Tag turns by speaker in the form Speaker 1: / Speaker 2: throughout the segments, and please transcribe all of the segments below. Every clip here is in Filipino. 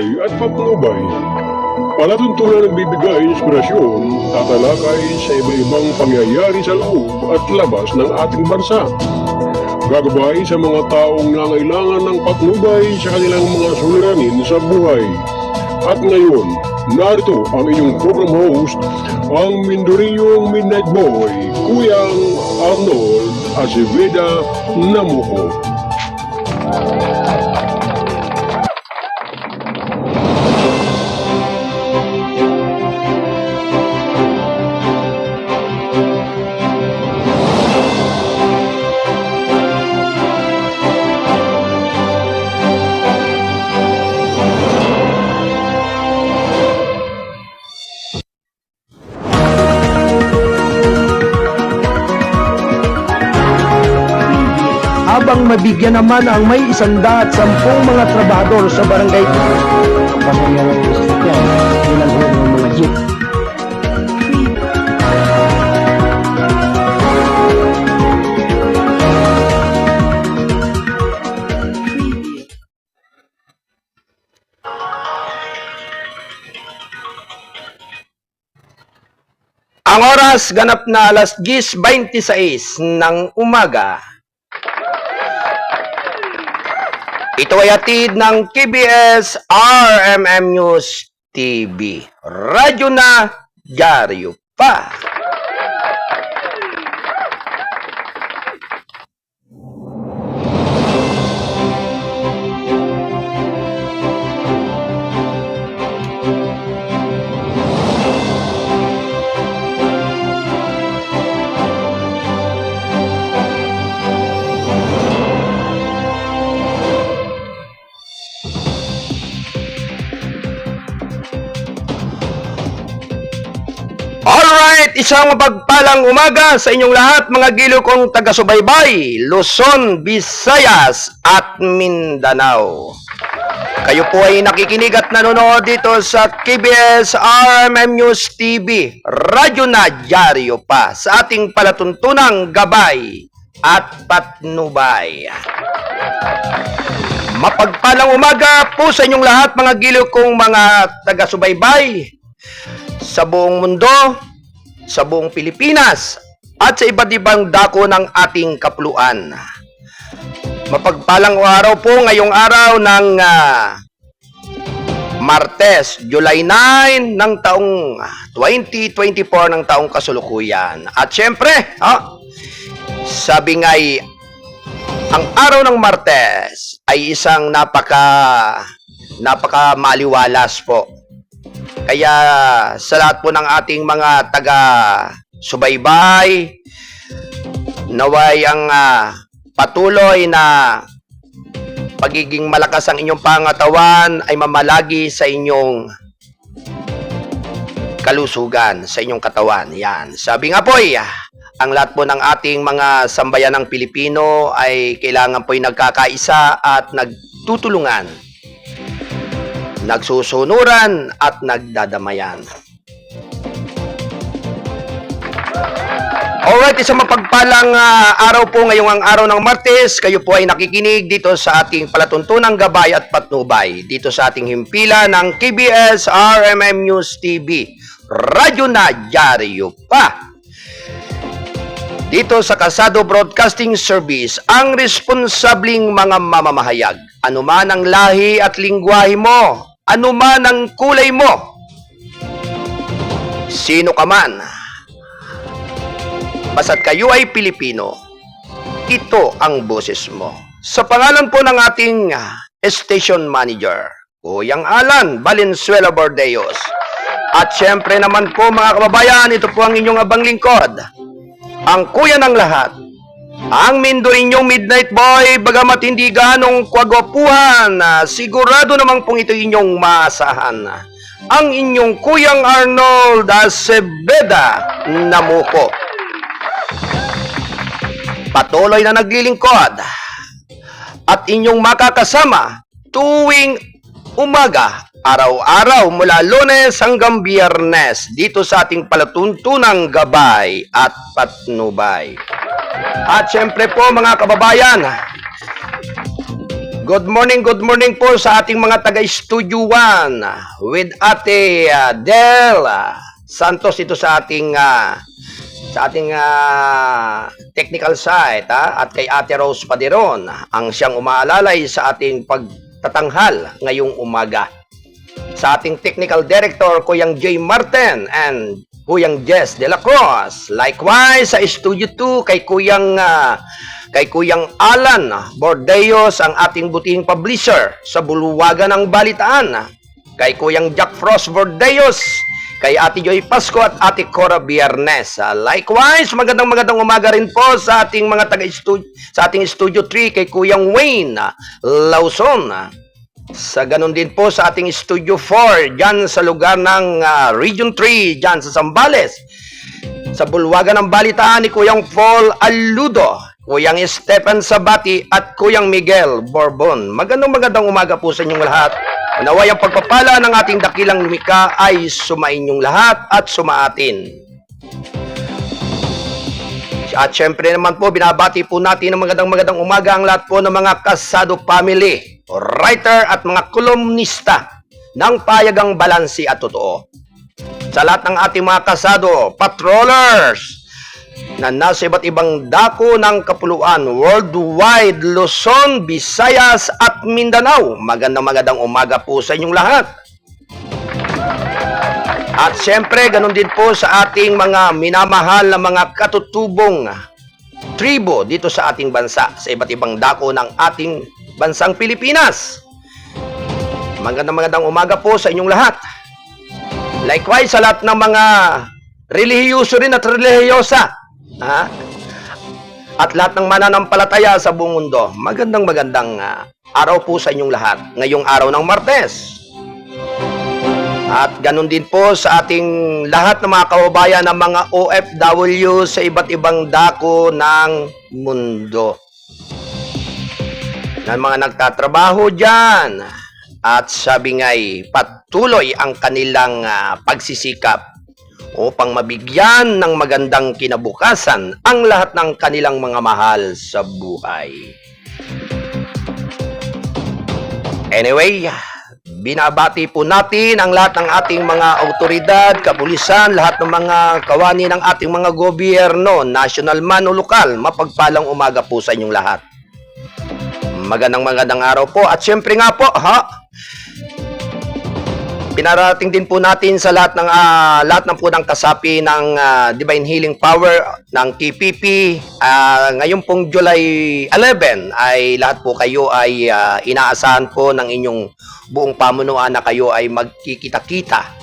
Speaker 1: gabay at patnubay. Palatuntunan nagbibigay inspirasyon, tatalakay sa iba-ibang pangyayari sa loob at labas ng ating bansa. Gagabay sa mga taong nangailangan ng patnubay sa kanilang mga suliranin sa buhay. At ngayon, narito ang inyong program host, ang Mindoriyong Midnight Boy, Kuyang Arnold Aceveda Namuko.
Speaker 2: Habang mabigyan naman ang may 110 mga trabahador sa barangay. Pasaya ng sasakyan, ilan ho ng mga jeep. Ang oras ganap na alas 10:26 ng umaga. Ito ay hatid ng KBS RMM News TV. Radyo na, dyaryo pa. Alright, isang mapagpalang umaga sa inyong lahat mga gilo kong taga-subaybay, Luzon, Visayas at Mindanao. Kayo po ay nakikinig at nanonood dito sa KBS RMM News TV, radyo na dyaryo pa sa ating palatuntunang gabay at patnubay. Mapagpalang umaga po sa inyong lahat mga gilo kong mga taga-subaybay sa buong mundo, sa buong Pilipinas, at sa iba't ibang dako ng ating kapuluan. Mapagpalang araw po ngayong araw ng Martes, July 9 ng taong 2024 ng taong kasulukuyan. At syempre, sabi nga'y ang araw ng Martes ay isang napaka maliwalas po. Kaya sa lahat po ng ating mga taga-subaybay, naway ang patuloy na pagiging malakas ang inyong pangatawan ay mamalagi sa inyong kalusugan, sa inyong katawan. Yan. Sabi nga po, ang lahat po ng ating mga sambayan ng Pilipino ay kailangan po nagkakaisa at nagtutulungan, nagsusunuran at nagdadamayan. Alright, isang mapagpalang araw po ngayong ang araw ng Martes. Kayo po ay nakikinig dito sa ating palatuntunang gabay at patnubay, dito sa ating himpila ng KBS RMM News TV, radyo na dyaryo pa. Dito sa Kasado Broadcasting Service, ang responsabling mga mamamahayag, anuman ang lahi at lingwahe mo, anuman ang kulay mo, sino ka man, basta't kayo ay Pilipino, ito ang boses mo. Sa pangalan po ng ating station manager, Kuyang Alan Valenzuela Bordeos. At syempre naman po mga kababayan, ito po ang inyong abang lingkod, ang kuya ng lahat, ang Mindoriyong Midnight Boy, bagamat hindi ganong kwagwapuhan, sigurado namang pong ito inyong maasahan. Ang inyong Kuyang Arnold Aceveda Namuko. Patuloy na naglilingkod at inyong makakasama tuwing umaga, araw-araw mula Lunes hanggang Biyernes dito sa ating palatuntunang gabay at patnubay. At syempre po mga kababayan, good morning po sa ating mga taga-Studio 1 with Ate Del Santos ito sa ating technical side at kay Ate Rose Paderon ang siyang umaalalay sa ating pagtatanghal ngayong umaga. Sa ating technical director Kuyang J. Martin and Kuyang Jess De La Cruz. Likewise sa Studio 2 kay Kuyang Alan Bordeos, ang ating butihing publisher sa Buluwagan ng Balitaan. Kay Kuyang Jack Frost Bordeos, kay Ate Joy Pasco at Ate Cora Biernes. Likewise, magandang umaga rin po sa ating mga sa ating Studio 3 kay Kuyang Wayne Lawson. Sa ganun din po sa ating Studio 4 dyan sa lugar ng Region 3 dyan sa Zambales. Sa Bulwagan ng Balitaan ni Kuyang Paul Aludo, Kuyang Stephen Sabati at Kuyang Miguel Borbon. Magandang umaga po sa inyong lahat. Naway ang pagpapala ng ating dakilang lumika ay sumainyong lahat at sumaatin. At syempre naman po, binabati po natin ng magandang umaga ang lahat po ng mga Kasado family, writer at mga kolumnista ng Payagang Balansi at Totoo. Sa lahat ng ating mga Kasado patrollers na nasa iba't ibang dako ng kapuluan, worldwide, Luzon, Visayas at Mindanao. Magandang umaga po sa inyong lahat. At siyempre, ganun din po sa ating mga minamahal na mga katutubong tribo dito sa ating bansa, sa iba't ibang dako ng ating bansang Pilipinas. Magandang umaga po sa inyong lahat. Likewise, sa lahat ng mga relihiyoso rin at relihiyosa, at lahat ng mananampalataya sa buong mundo, magandang araw po sa inyong lahat ngayong araw ng Martes. At ganun din po sa ating lahat ng mga kababayan ng mga OFW sa iba't ibang dako ng mundo. Ng mga nagtatrabaho dyan. At sabi nga'y patuloy ang kanilang pagsisikap upang mabigyan ng magandang kinabukasan ang lahat ng kanilang mga mahal sa buhay. Anyway, binabati po natin ang lahat ng ating mga autoridad, kapulisan, lahat ng mga kawani ng ating mga gobyerno, national man o lokal. Mapagpalang umaga po sa inyong lahat. Magandang araw po. At syempre nga po, pinarating din po natin sa lahat ng po ng kasapi ng Divine Healing Power ng TPP. Ngayon pong July 11 ay lahat po kayo ay inaasahan po ng inyong buong pamunuan na kayo ay magkikita-kita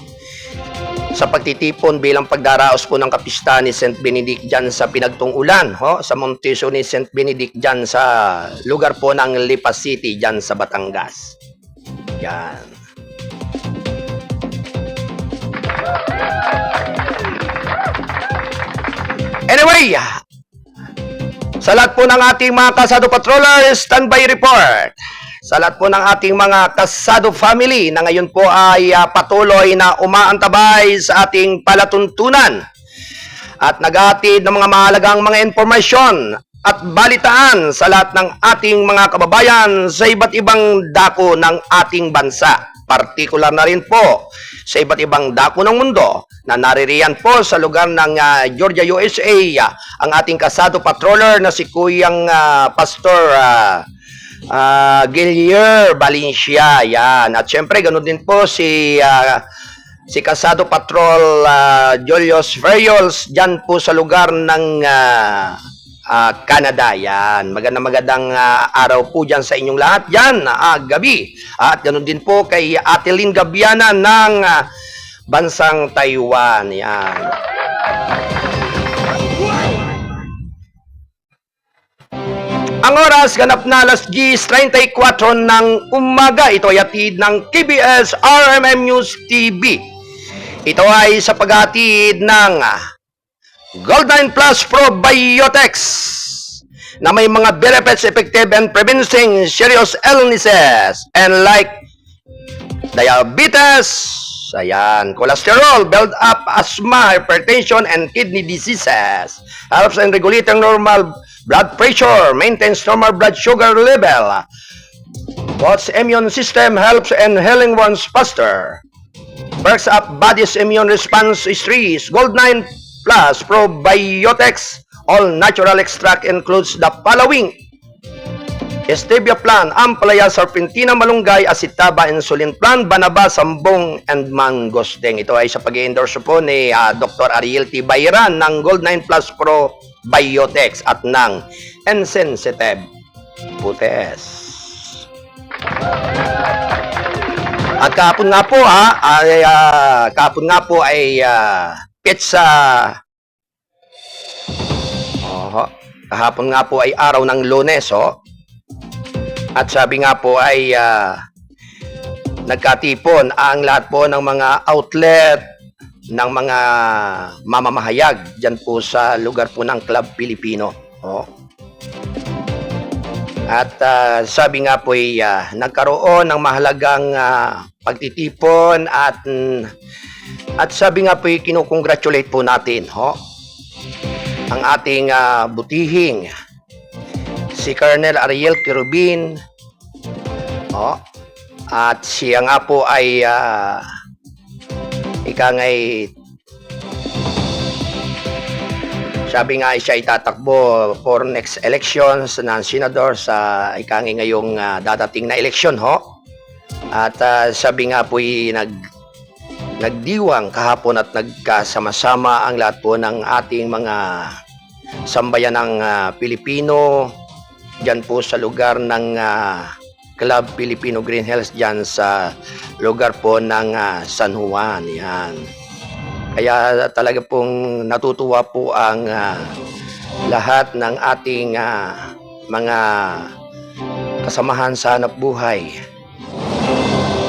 Speaker 2: sa pagtitipon bilang pagdaraos po ng kapista ni St. Benedict dyan sa Pinagtunggulan, sa Monteso ni St. Benedict dyan sa lugar po ng Lipa City dyan sa Batangas. Yan. Anyway, sa lahat po ng ating mga Kasado Patrollers, standby report. Sa lahat po ng ating mga Kasado family na ngayon po ay patuloy na umaantabay sa ating palatuntunan at naghahatid ng mga mahalagang mga impormasyon at balitaan sa lahat ng ating mga kababayan sa iba't ibang dako ng ating bansa. Partikular na rin po sa iba't ibang dako ng mundo na naririyan po sa lugar ng Georgia, USA, ang ating Kasado Patroller na si Kuyang Pastor Gilier Valencia. Yan. At syempre, ganun din po si Kasado Patrol Julius Ferriols dyan po sa lugar ng Canada. Yan. Magandang araw po dyan sa inyong lahat dyan, gabi. At ganun din po kay Ate Lynn Gabiana ng bansang Taiwan. Yan. Ang oras ganap na alas 10:34 ng umaga. Ito ay hatid ng KBS RMM News TV. Ito ay sa paghatid ng Gold9 Plus Probiotics na may mga benefits effective in preventing serious illnesses and like diabetes, cholesterol, build up asthma, hypertension, and kidney diseases. Helps in regulating normal blood pressure, maintains normal blood sugar level, Boosts immune system, helps in healing wounds faster. Perks up body's immune response stress. Gold 9 Plus Probiotics. All natural extract includes the following: Stevia plant, Ampalaya, Serpentina, Malunggay, Acetaba, Insulin plant, Banaba, Sambong, and Mangosteen. Ito ay sa pag-endorse po ni Dr. Ariel T. Bayran ng Gold 9 Plus Probiotics at ng Insensitive Putes. At kahapon nga po ay pizza. Kahapon nga po ay araw ng Lunes, At sabi nga po ay nagkatipon ang lahat po ng mga outlet ng mga mamamahayag dyan po sa lugar po ng Club Pilipino. At sabi nga po ay nagkaroon ng mahalagang pagtitipon at sabi nga po ay kinukongratulate po natin ang ating butihing si Colonel Ariel Quirubin, at siya nga po ay sabi nga siya itatakbo for next elections ng senador sa ngayong dadating na eleksyon, At sabi nga po ay nagdiwang kahapon at nagkasama-sama ang lahat po ng ating mga sambayan ng Pilipino dyan po sa lugar ng Club Filipino Green Hills dyan sa lugar po ng San Juan. Yan. Kaya talaga pong natutuwa po ang lahat ng ating mga kasamahan sa hanap buhay.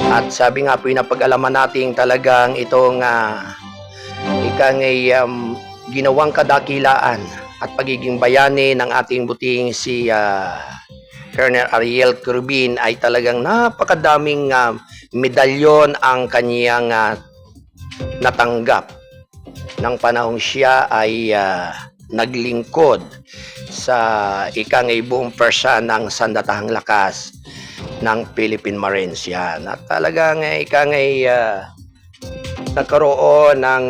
Speaker 2: At sabi nga po yung napag-alaman natin talagang itong ginawang kadakilaan at pagiging bayani ng ating buting si Colonel Ariel Quirubin ay talagang napakadaming medalyon ang kanyang natanggap ng panahong siya ay naglingkod sa buong persa ng sandatahang lakas ng Philippine Marines. Yan. At talagang nagkaroon ng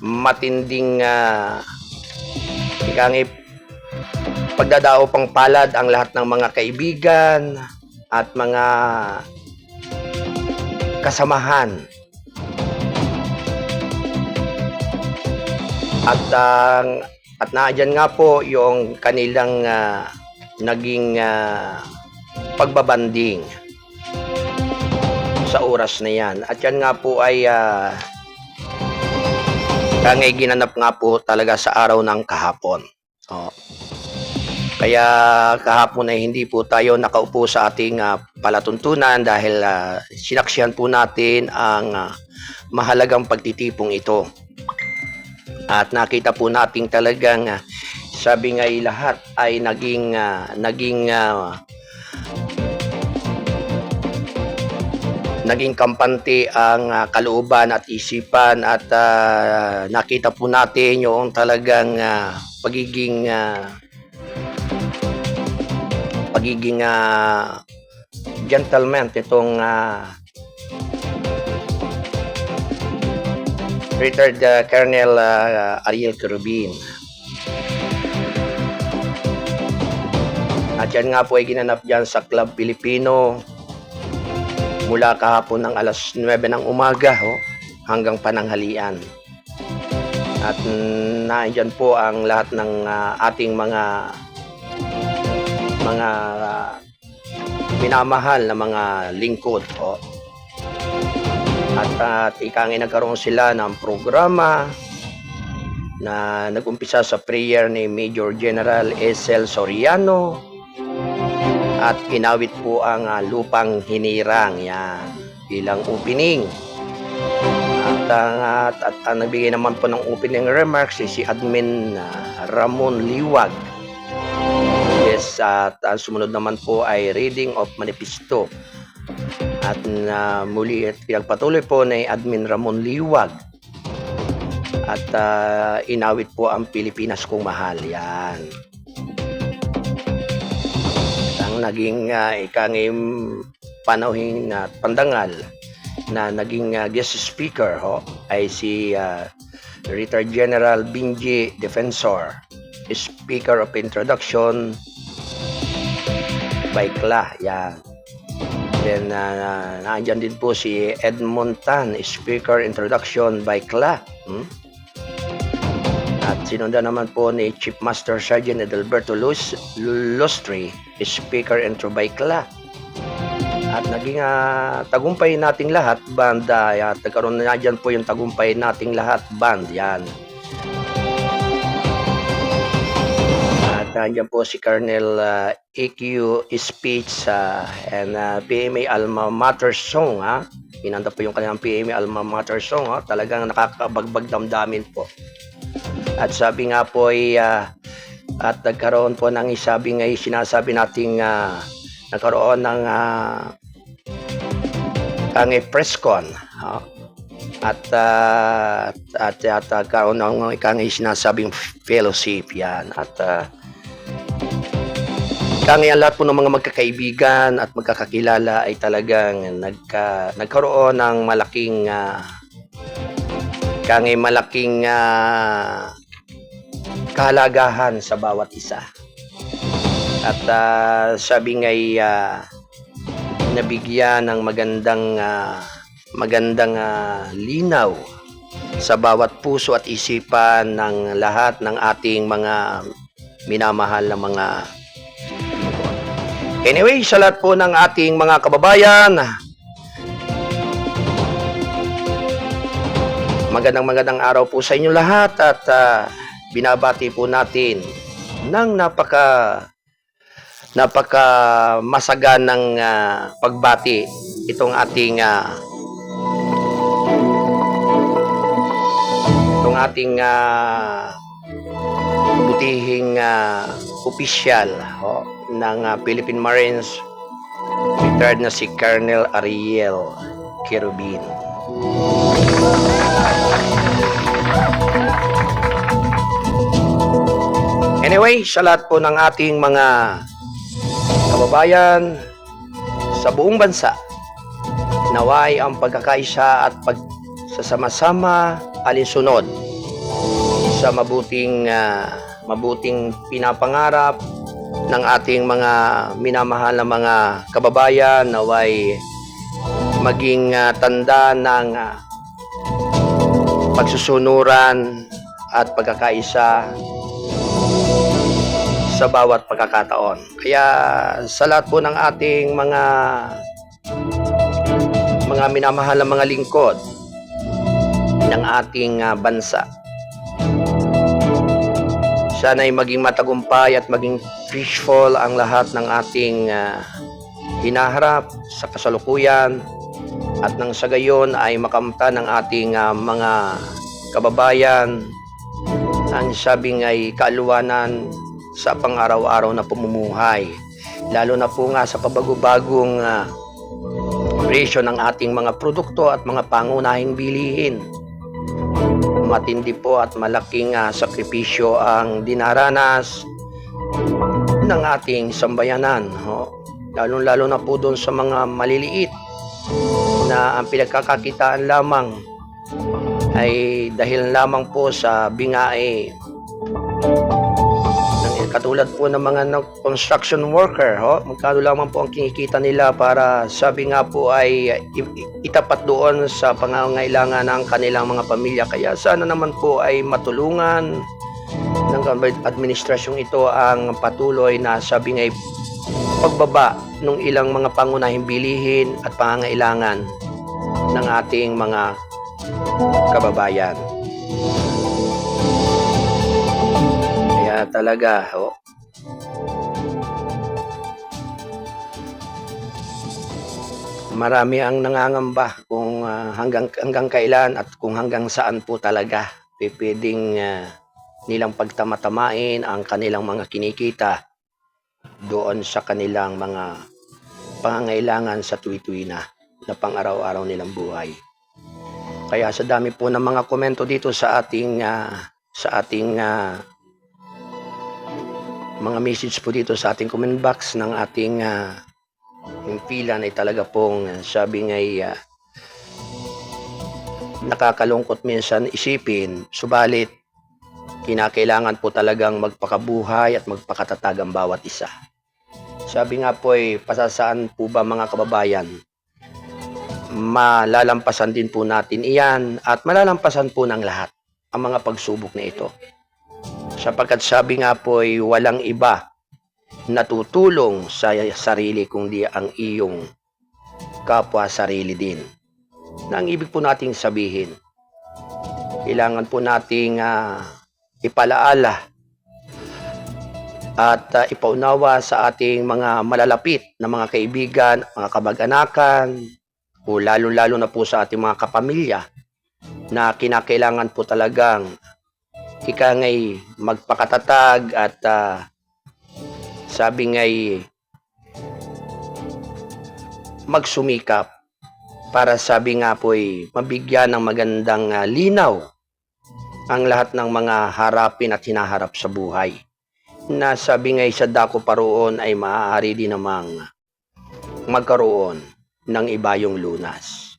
Speaker 2: matinding pagdadao pang palad ang lahat ng mga kaibigan at mga kasamahan. At naadyan nga po yung kanilang naging pagbabanding sa oras na yan. At yan nga po ay ginanap nga po talaga sa araw ng kahapon. Kaya kahapon ay hindi po tayo nakaupo sa ating palatuntunan dahil sinaksihan po natin ang mahalagang pagtitipong ito. At nakita po natin talagang sabi nga lahat ay naging kampante ang kalooban at isipan at nakita po natin yung talagang pagiging gentleman itong retired Colonel Ariel Quirubin. At yan nga po ay ginanap dyan sa Club Pilipino mula kahapon ng alas 9 ng umaga hanggang pananghalian. At nandiyan po ang lahat ng ating mga minamahal na mga lingkod. At nagkaroon sila ng programa na nag-umpisa sa prayer ni Major General S.L. Soriano at inawit po ang Lupang Hinirang yan bilang opening. At nagbigay naman po ng opening remarks si Admin Ramon Liwag. Yes, at sumunod naman po ay reading of manifesto. At muli pinagpatuloy po ni Admin Ramon Liwag at inawit po ang Pilipinas kong mahal. Yan. ang naging panauhin at pandangal na naging guest speaker ay si Retired General Benji Defensor, Speaker of Introduction by Kla. Yan. Then nandiyan din po si Edmond Tan, Speaker Introduction by Kla. At sinundan naman po ni Chief Master Sergeant Edelberto Lustri, Speaker Intro by Kla. At naging tagumpay nating lahat band, nagkaroon na dyan po yung tagumpay nating lahat band. Yan. At nandiyan po si Colonel EQ Speech and PMA Alma Mater Song. Pinanda po yung kanilang PMA Alma Mater Song. Talagang nakakabagbag damdamin po. At sabi nga po ay at nagkaroon po ng sinasabi nating nagkaroon ng ang press con at nagkaroon ng sinasabing fellowship. Yan. At ang lahat po ng mga magkakaibigan at magkakakilala ay talagang nagkaroon ng malaking kahalagahan sa bawat isa. At sabi nga'y nabigyan ng magandang linaw sa bawat puso at isipan ng lahat ng ating mga minamahal na mga lingkod. Anyway, sa lahat po ng ating mga kababayan, magandang araw po sa inyo lahat at binabati po natin ng napaka masaganang pagbati itong ating butihing opisyal ng Philippine Marines, retired na si Colonel Ariel Querubin. Anyway, sa lahat po ng ating mga kababayan sa buong bansa, naway ang pagkakaisa at pagsasama-sama alinsunod sa mabuting pinapangarap ng ating mga minamahal na mga kababayan, naway maging tanda ng pagsusunuran at pagkakaisa sa bawat pagkakataon. Kaya sa lahat po ng ating mga minamahal na mga lingkod ng ating bansa, sana'y maging matagumpay at maging peaceful ang lahat ng ating hinaharap sa kasalukuyan, at nang sa gayon ay makamta ng ating mga kababayan ang sabing ay kaaluwanan sa pang-araw-araw na pamumuhay, lalo na po nga sa pabago-bagong presyo ng ating mga produkto at mga pangunahing bilihin. Matindi po at malaking sakripisyo ang dinaranas ng ating sambayanan, lalo na po doon sa mga maliliit na ang pinagkakakitaan lamang ay dahil lamang po sa bingae. Katulad po ng mga construction worker, magkano lamang po ang kinikita nila para sabi nga po ay itapat doon sa pangangailangan ng kanilang mga pamilya. Kaya sana naman po ay matulungan ng administrasyong ito ang patuloy na sabi nga ay pagbaba ng ilang mga pangunahing bilihin at pangangailangan ng ating mga kababayan. Talaga marami ang nangangamba kung hanggang kailan at kung hanggang saan po talaga pwedeng nilang pagtamatamain ang kanilang mga kinikita doon sa kanilang mga pangangailangan sa tuwi-tuwi na pang-araw-araw nilang buhay. Kaya sa dami po ng mga komento dito sa ating mga message po dito sa ating comment box ng ating yung pila ay talaga pong sabi ngay nakakalungkot minsan isipin, subalit kinakailangan po talagang magpakabuhay at magpakatatag ang bawat isa. Sabi nga po ay pasasaan po ba mga kababayan, malalampasan din po natin iyan at malalampasan po ng lahat ang mga pagsubok na ito. Sapagkat sabi nga po ay walang iba natutulong sa sarili kundi ang iyong kapwa sarili din. Na ang ibig po nating sabihin, kailangan po nating ipalaala at ipaunawa sa ating mga malalapit na mga kaibigan, mga kamag-anakan, o lalo-lalo na po sa ating mga kapamilya na kinakailangan po talagang ikangay magpakatatag at sabi ngay magsumikap para sabi nga po ay mabigyan ng magandang linaw ang lahat ng mga harapin at hinaharap sa buhay. Na sabi ngay sa dako paroon ay maaari din namang magkaroon ng iba yung lunas.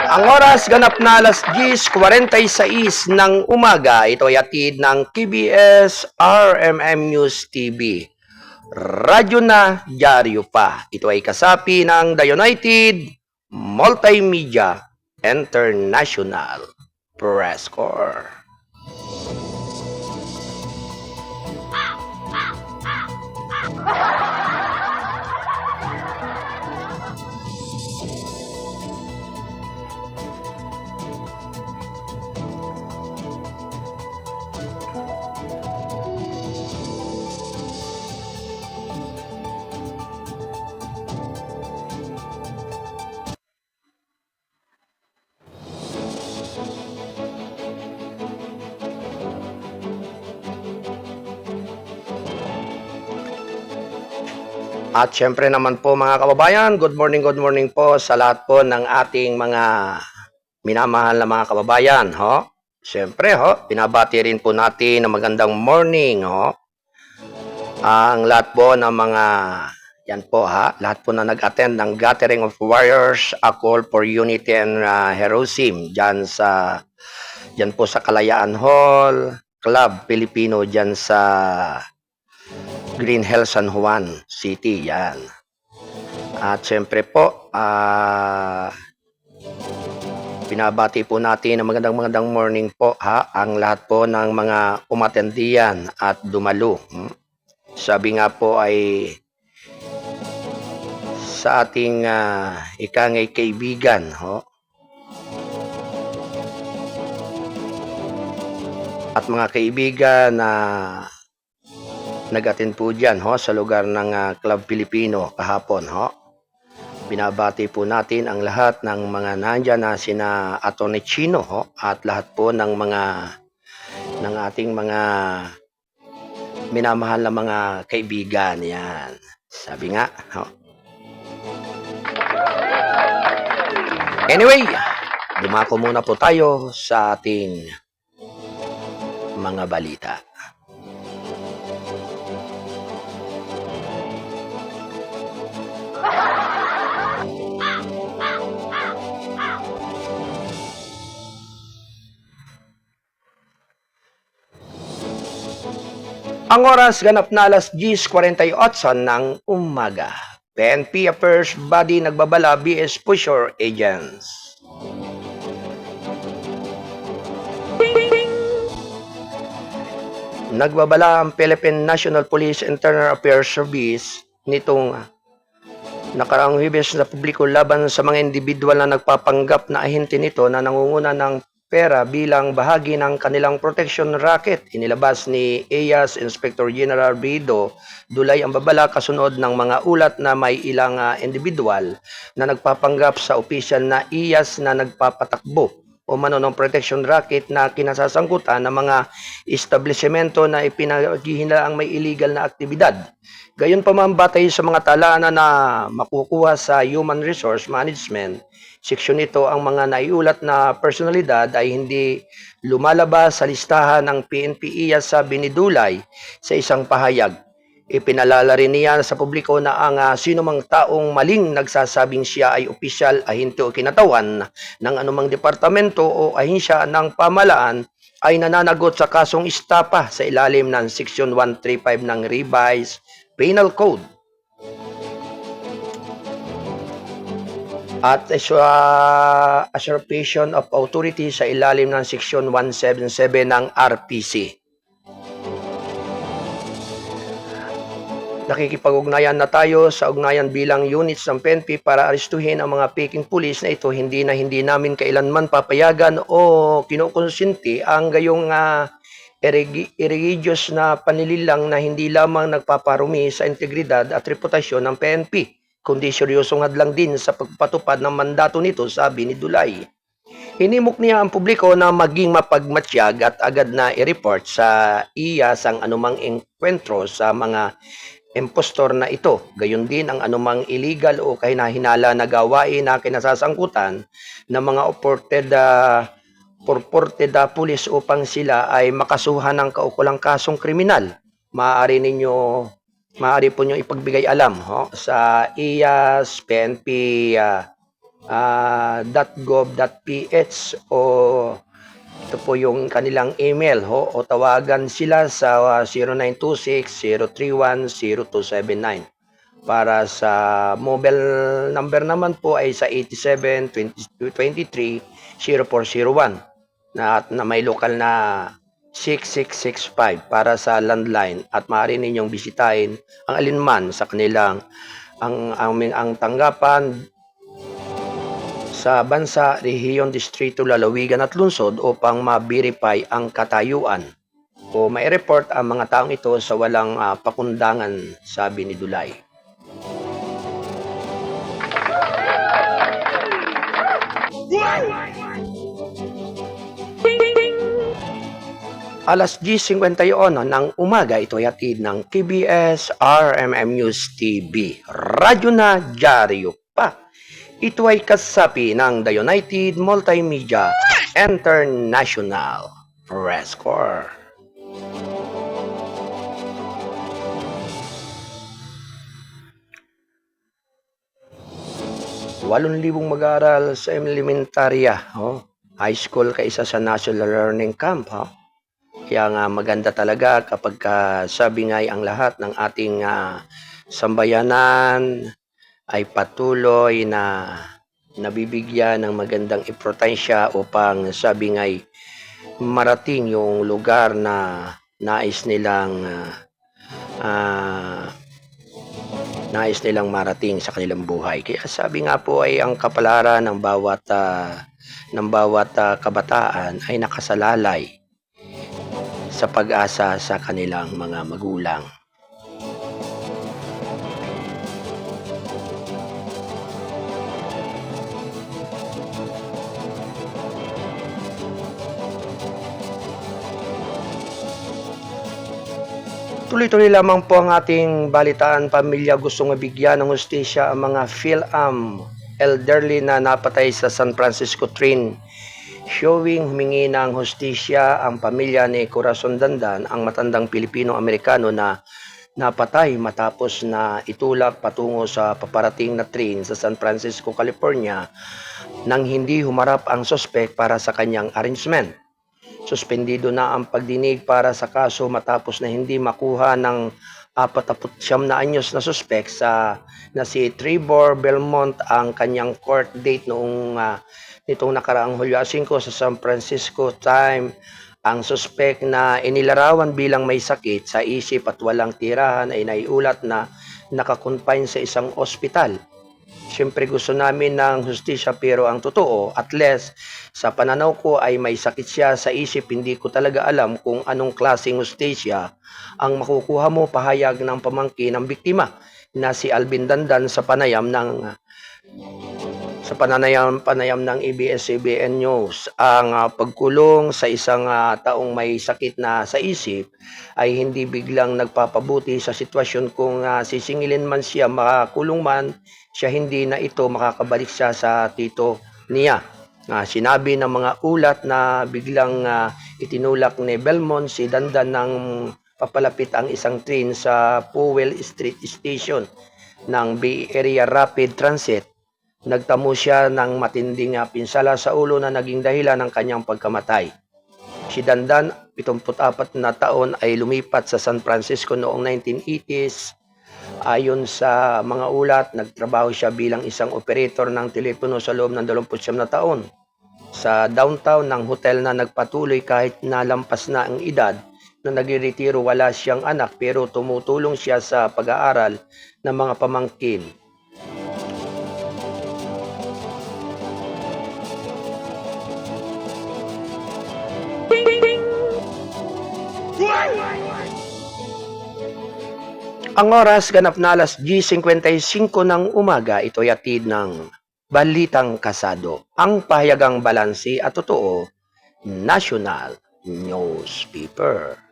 Speaker 2: Ang oras ganap na alas 10:46 ng umaga. Ito ay atid ng KBS RMM News TV. Radyo na, dyaryo pa. Ito ay kasapi ng The United Multimedia International Press Corps. At syempre naman po mga kababayan, good morning po sa lahat po ng ating mga minamahal na mga kababayan. Syempre, binabati rin po natin ng magandang morning. Ang lahat po ng mga, yan po lahat po na nag-attend ng Gathering of Warriors, A Call for Unity and Heroism, dyan po sa Kalayaan Hall, Club Filipino, dyan sa Green Hills, San Juan City, yan. At syempre po, binabati po natin ng magandang morning po ang lahat po ng mga umatendiyan at dumalo. Sabi nga po ay sa ating ikangay kaibigan, at mga kaibigan na nag-attend po dyan sa lugar ng Club Filipino kahapon. Binabati po natin ang lahat ng mga nandyan na sina Atty. Chino at lahat po ng ating mga minamahal na mga kaibigan. Yan. Sabi nga. Anyway, dumako muna po tayo sa ating mga balita. Ang oras ganap na alas 10:48 ng umaga. PNP Affairs Body nagbabala BS Pusher Agents. Nagbabala ang Philippine National Police Internal Affairs Service nitong nakaraang Huwebes na publiko laban sa mga individual na nagpapanggap na ahente nito na nangunguna ng pera bilang bahagi ng kanilang protection racket. Inilabas ni EAS Inspector General Bido Dulay ang babala kasunod ng mga ulat na may ilang individual na nagpapanggap sa opisyal na EAS na nagpapatakbo o mano ng protection racket na kinasasangkutan ng mga establishmento na ipinaghihinalang may illegal na aktibidad. Gayon pa man batay sa mga talaan na makukuha sa Human Resource Management, seksyon nito ang mga naiulat na personalidad ay hindi lumalabas sa listahan ng PNP-iya, sabi ni Dulay sa isang pahayag. Ipinalala rin niya sa publiko na ang sinumang taong maling nagsasabing siya ay opisyal, ahente o kinatawan ng anumang departamento o ahinsya ng pamahalaan ay nananagot sa kasong istapa sa ilalim ng Section 135 ng Revised Penal Code. At usurpation of authority sa ilalim ng Section 177 ng RPC. Nakikipag-ugnayan na tayo sa ugnayan bilang units ng PNP para arestuhin ang mga peking pulis na ito. Hindi namin kailanman papayagan o kinukonsinti ang gayong egregious na panililang na hindi lamang nagpaparumi sa integridad at reputasyon ng PNP, kundi seryosong hadlang din sa pagpatupad ng mandato nito, sabi ni Dulay. Hinimok niya ang publiko na maging mapagmatsyag at agad na i-report sa IAS ang anumang enkwentro sa mga impostor na ito. Gayon din ang anumang illegal o kahinahinala na gawain na kinasasangkutan ng mga purported pulis upang sila ay makasuhan ng kaukulang kasong kriminal. Maaari po nyo ipagbigay alam sa IAS, PNP, .gov.ph o ito po yung kanilang email o tawagan sila sa 0926-031-0279. Para sa mobile number naman po ay sa 87-23-0401 na may lokal na 6665 para sa landline, at maaari ninyong bisitahin ang alinman sa kanilang ang tanggapan sa bansa, rehiyon, distrito, lalawigan at lungsod upang ma-verify ang katayuan o mai-report ang mga taong ito sa walang pakundangan, sabi ni Dulay. Alas 10:51 ng umaga, ito ay hatid ng KBS RMM News TV. Radyo na dyaryo pa. Ito ay kasapi ng The United Multimedia International Press Corps. Walong mag-aaral sa elementarya, high school kaysa sa National Learning Camp. Kaya nga maganda talaga kapag sabi nga ang lahat ng ating sambayanan ay patuloy na nabibigyan ng magandang importansya upang sabi nga'y marating yung lugar na nais nilang marating sa kanilang buhay. Kaya sabi nga po ay ang kapalaran ng bawat kabataan ay nakasalalay sa pag-asa sa kanilang mga magulang. Tuloy-tuloy lamang po ang ating balitaan. Pamilya gustong mabigyan ng hustisya ang mga PhilAm elderly na napatay sa San Francisco train. Showing humingi ng hustisya ang pamilya ni Corazon Dandan, ang matandang Pilipino-Amerikano na napatay matapos na itulak patungo sa paparating na train sa San Francisco, California nang hindi humarap ang suspect para sa kanyang arrangement. Suspendido na ang pagdinig para sa kaso matapos na hindi makuha ng 49 na anyos na suspect na si Trevor Belmont ang kanyang court date nitong nakaraang Hulyo 5 sa San Francisco time. Ang suspect na inilarawan bilang may sakit sa isip at walang tirahan ay naiulat na nakakonfine sa isang ospital. Siyempre gusto namin ng hustisya, pero ang totoo, at least sa pananaw ko ay may sakit siya sa isip. Hindi ko talaga alam kung anong klaseng hustisya ang makukuha mo, pahayag ng pamangkin ng biktima na si Alvin Dandan sa panayam ng sa panayam ng ABS-CBN News, ang pagkulong sa isang taong may sakit na sa isip ay hindi biglang nagpapabuti sa sitwasyon kung sisingilin man siya, makakulong man siya, hindi na ito makakabalik siya sa tito niya. Sinabi ng mga ulat na biglang itinulak ni Belmont si Dandan ng papalapit ang isang train sa Powell Street Station ng Bay Area Rapid Transit. Nagtamo siya ng matinding pinsala sa ulo na naging dahilan ng kanyang pagkamatay. Si Dandan, 74 na taon, ay lumipat sa San Francisco noong 1980s. Ayon sa mga ulat, nagtrabaho siya bilang isang operator ng telepono sa loob ng 29 na taon. Sa downtown ng hotel na nagpatuloy kahit nalampas na ang edad. Nung nagre-retiro, wala siyang anak pero tumutulong siya sa pag-aaral ng mga pamangkin. Ang oras ganap na alas 10:55 ng umaga, ito'y atid ng Balitang Kasado, ang pahayagang balanse at totoo, National Newspaper.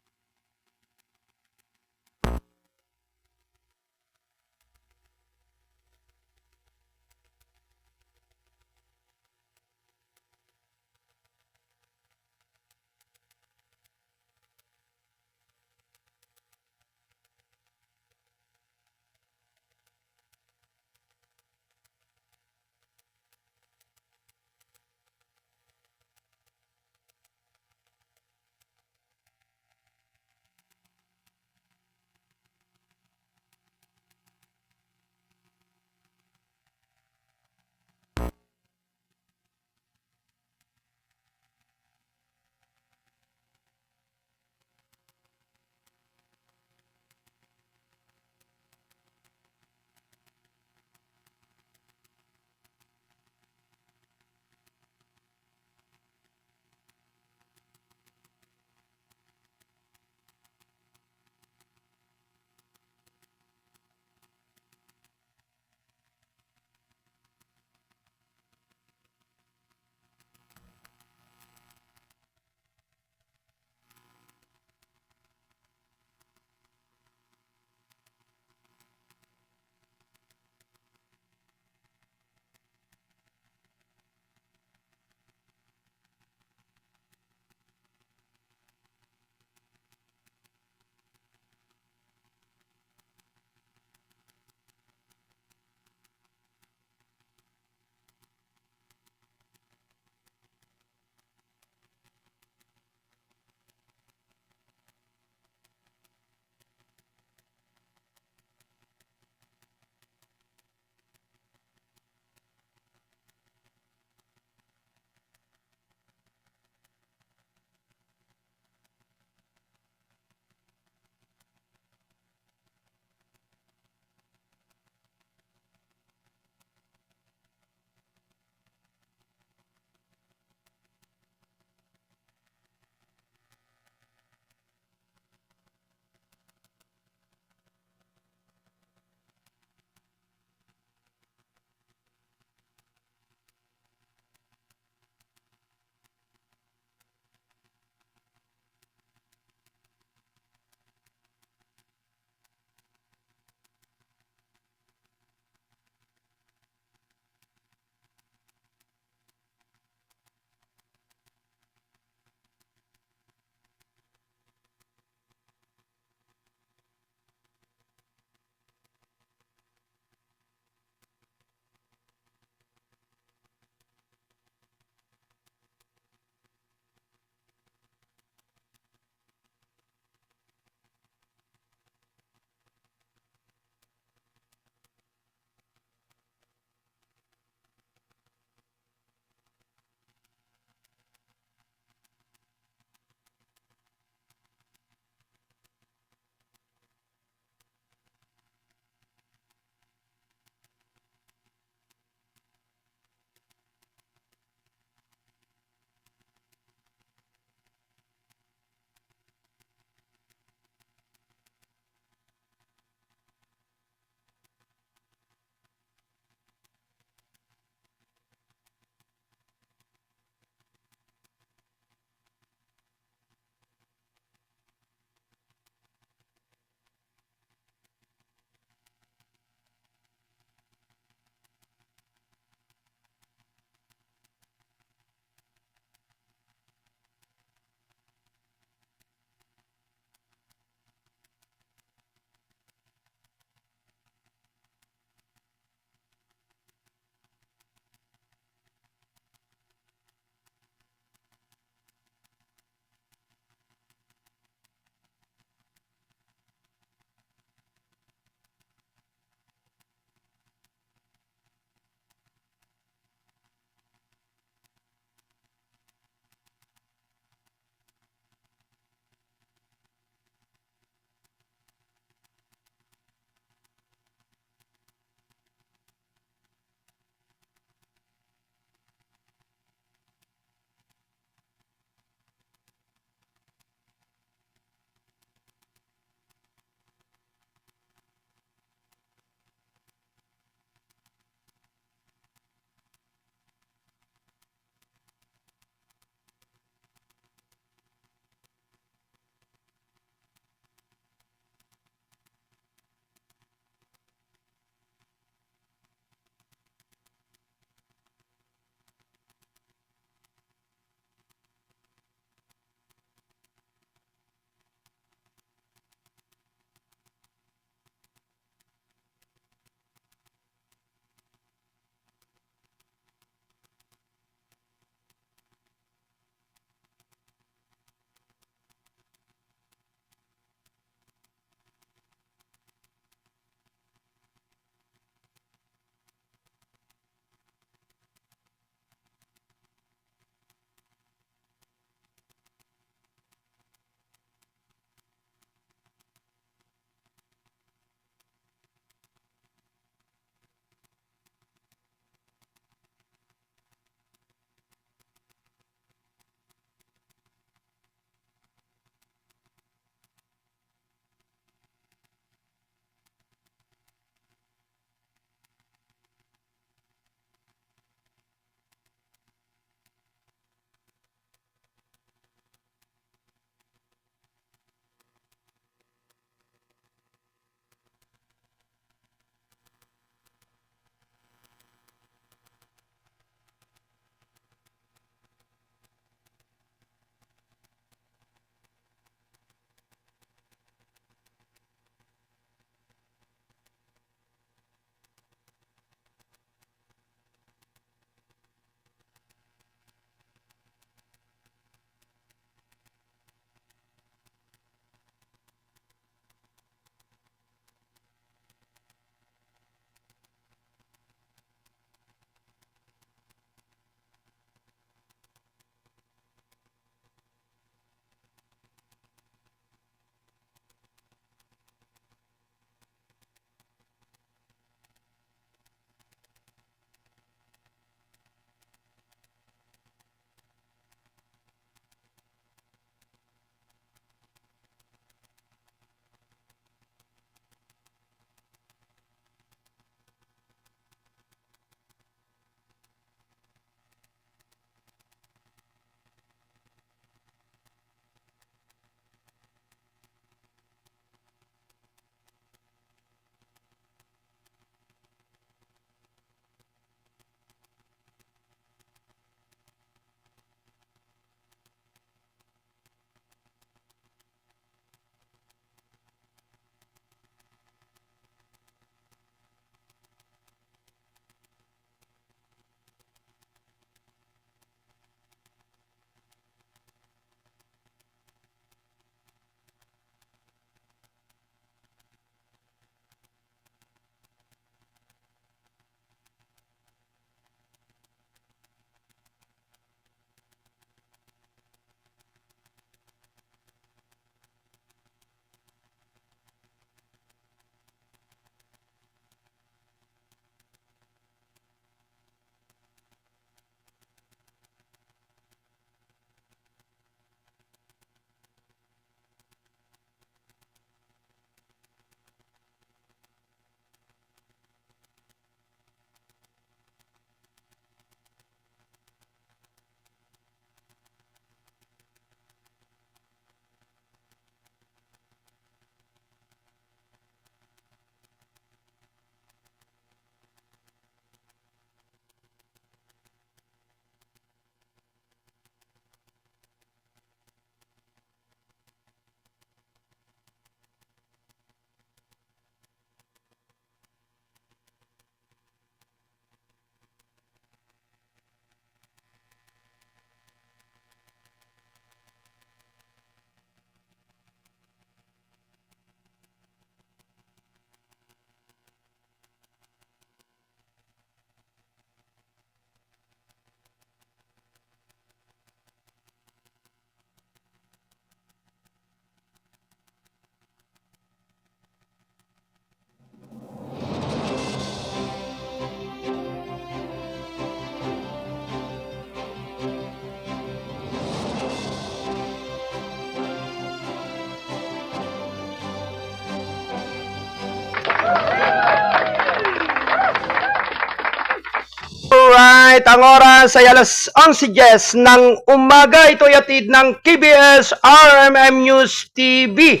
Speaker 2: Alright, ang oras ay alas 11:10 ng umaga. Ito'y atid ng KBS RMM News TV.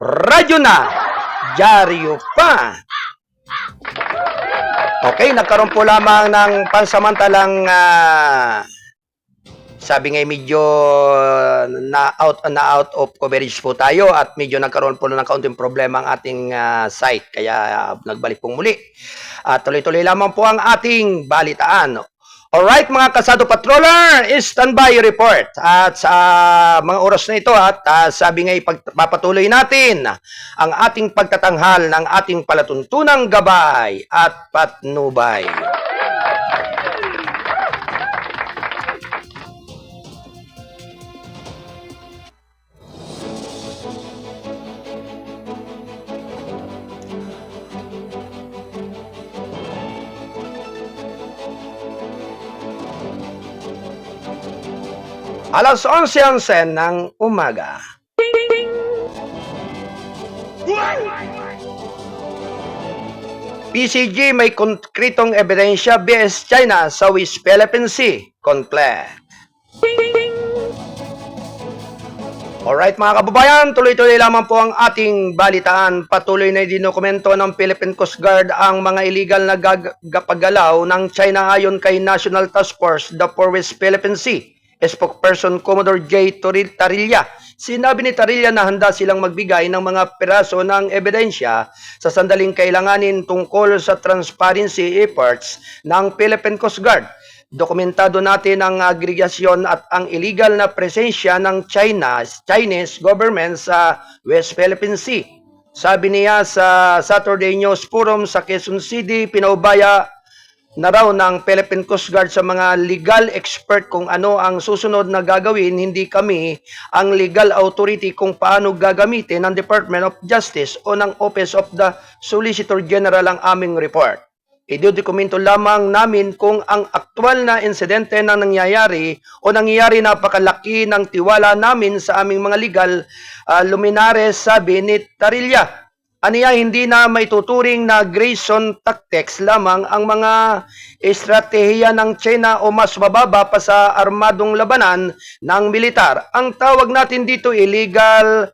Speaker 2: Radyo na, dyaryo pa. Okay, nagkaroon po lamang ng pansamantalang sabi nga medyo na out of coverage po tayo at medyo nagkaroon po ng kaunting problema ang ating site. Kaya nagbalik pong muli. At tuloy-tuloy lamang po ang ating balitaan. Alright mga Kasado Patroller, standby report. At sa mga oras na ito at sabi nga ipagpapatuloy natin ang ating pagtatanghal ng ating palatuntunang gabay at patnubay. Alas 11:11 ng umaga. PCG may konkretong ebidensya BS China sa West Philippine Sea. Complete. Alright mga kababayan, tuloy-tuloy lamang po ang ating balitaan. Patuloy na dinokumento ng Philippine Coast Guard ang mga illegal na gagapagalaw ng China ayon kay National Task Force, the West Philippine Sea. Spokesperson Commodore J. Tarilla. Sinabi ni Tarilla na handa silang magbigay ng mga piraso ng ebidensya sa sandaling kailanganin tungkol sa transparency efforts ng Philippine Coast Guard. Dokumentado natin ang agregasyon at ang illegal na presensya ng Chinese government sa West Philippine Sea. Sabi niya sa Saturday News Forum sa Quezon City, pinaubaya na raw ng Philippine Coast Guard sa mga legal expert kung ano ang susunod na gagawin. Hindi kami ang legal authority kung paano gagamitin ng Department of Justice o ng Office of the Solicitor General ang aming report. Idodokumento lamang namin kung ang aktwal na insidente na nangyayari o nangyayari napakalaki ng tiwala namin sa aming mga legal luminares, sabi ni Tarilla. Aniya, hindi na maituturing na Grayson tactics lamang ang mga estratehiya ng China o mas mababa pa sa armadong labanan ng militar. Ang tawag natin dito illegal,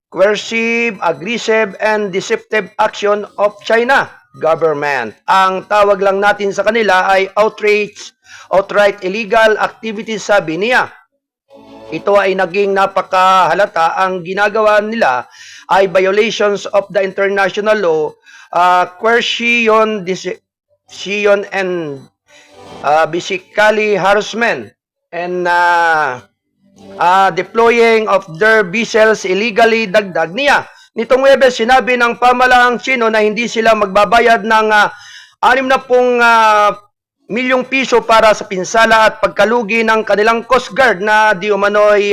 Speaker 2: coercive, aggressive, and deceptive action of China government. Ang tawag lang natin sa kanila ay outright illegal activities, sabi niya. Ito ay naging napakahalata. Ang ginagawa nila ay violations of the international law, coercion, deception, and basically harassment, and deploying of their vessels illegally, dagdag niya. Nitong Webes, sinabi ng pamalaang Chino na hindi sila magbabayad ng 60 milyong piso para sa pinsala at pagkalugi ng kanilang Coast Guard na di umano'y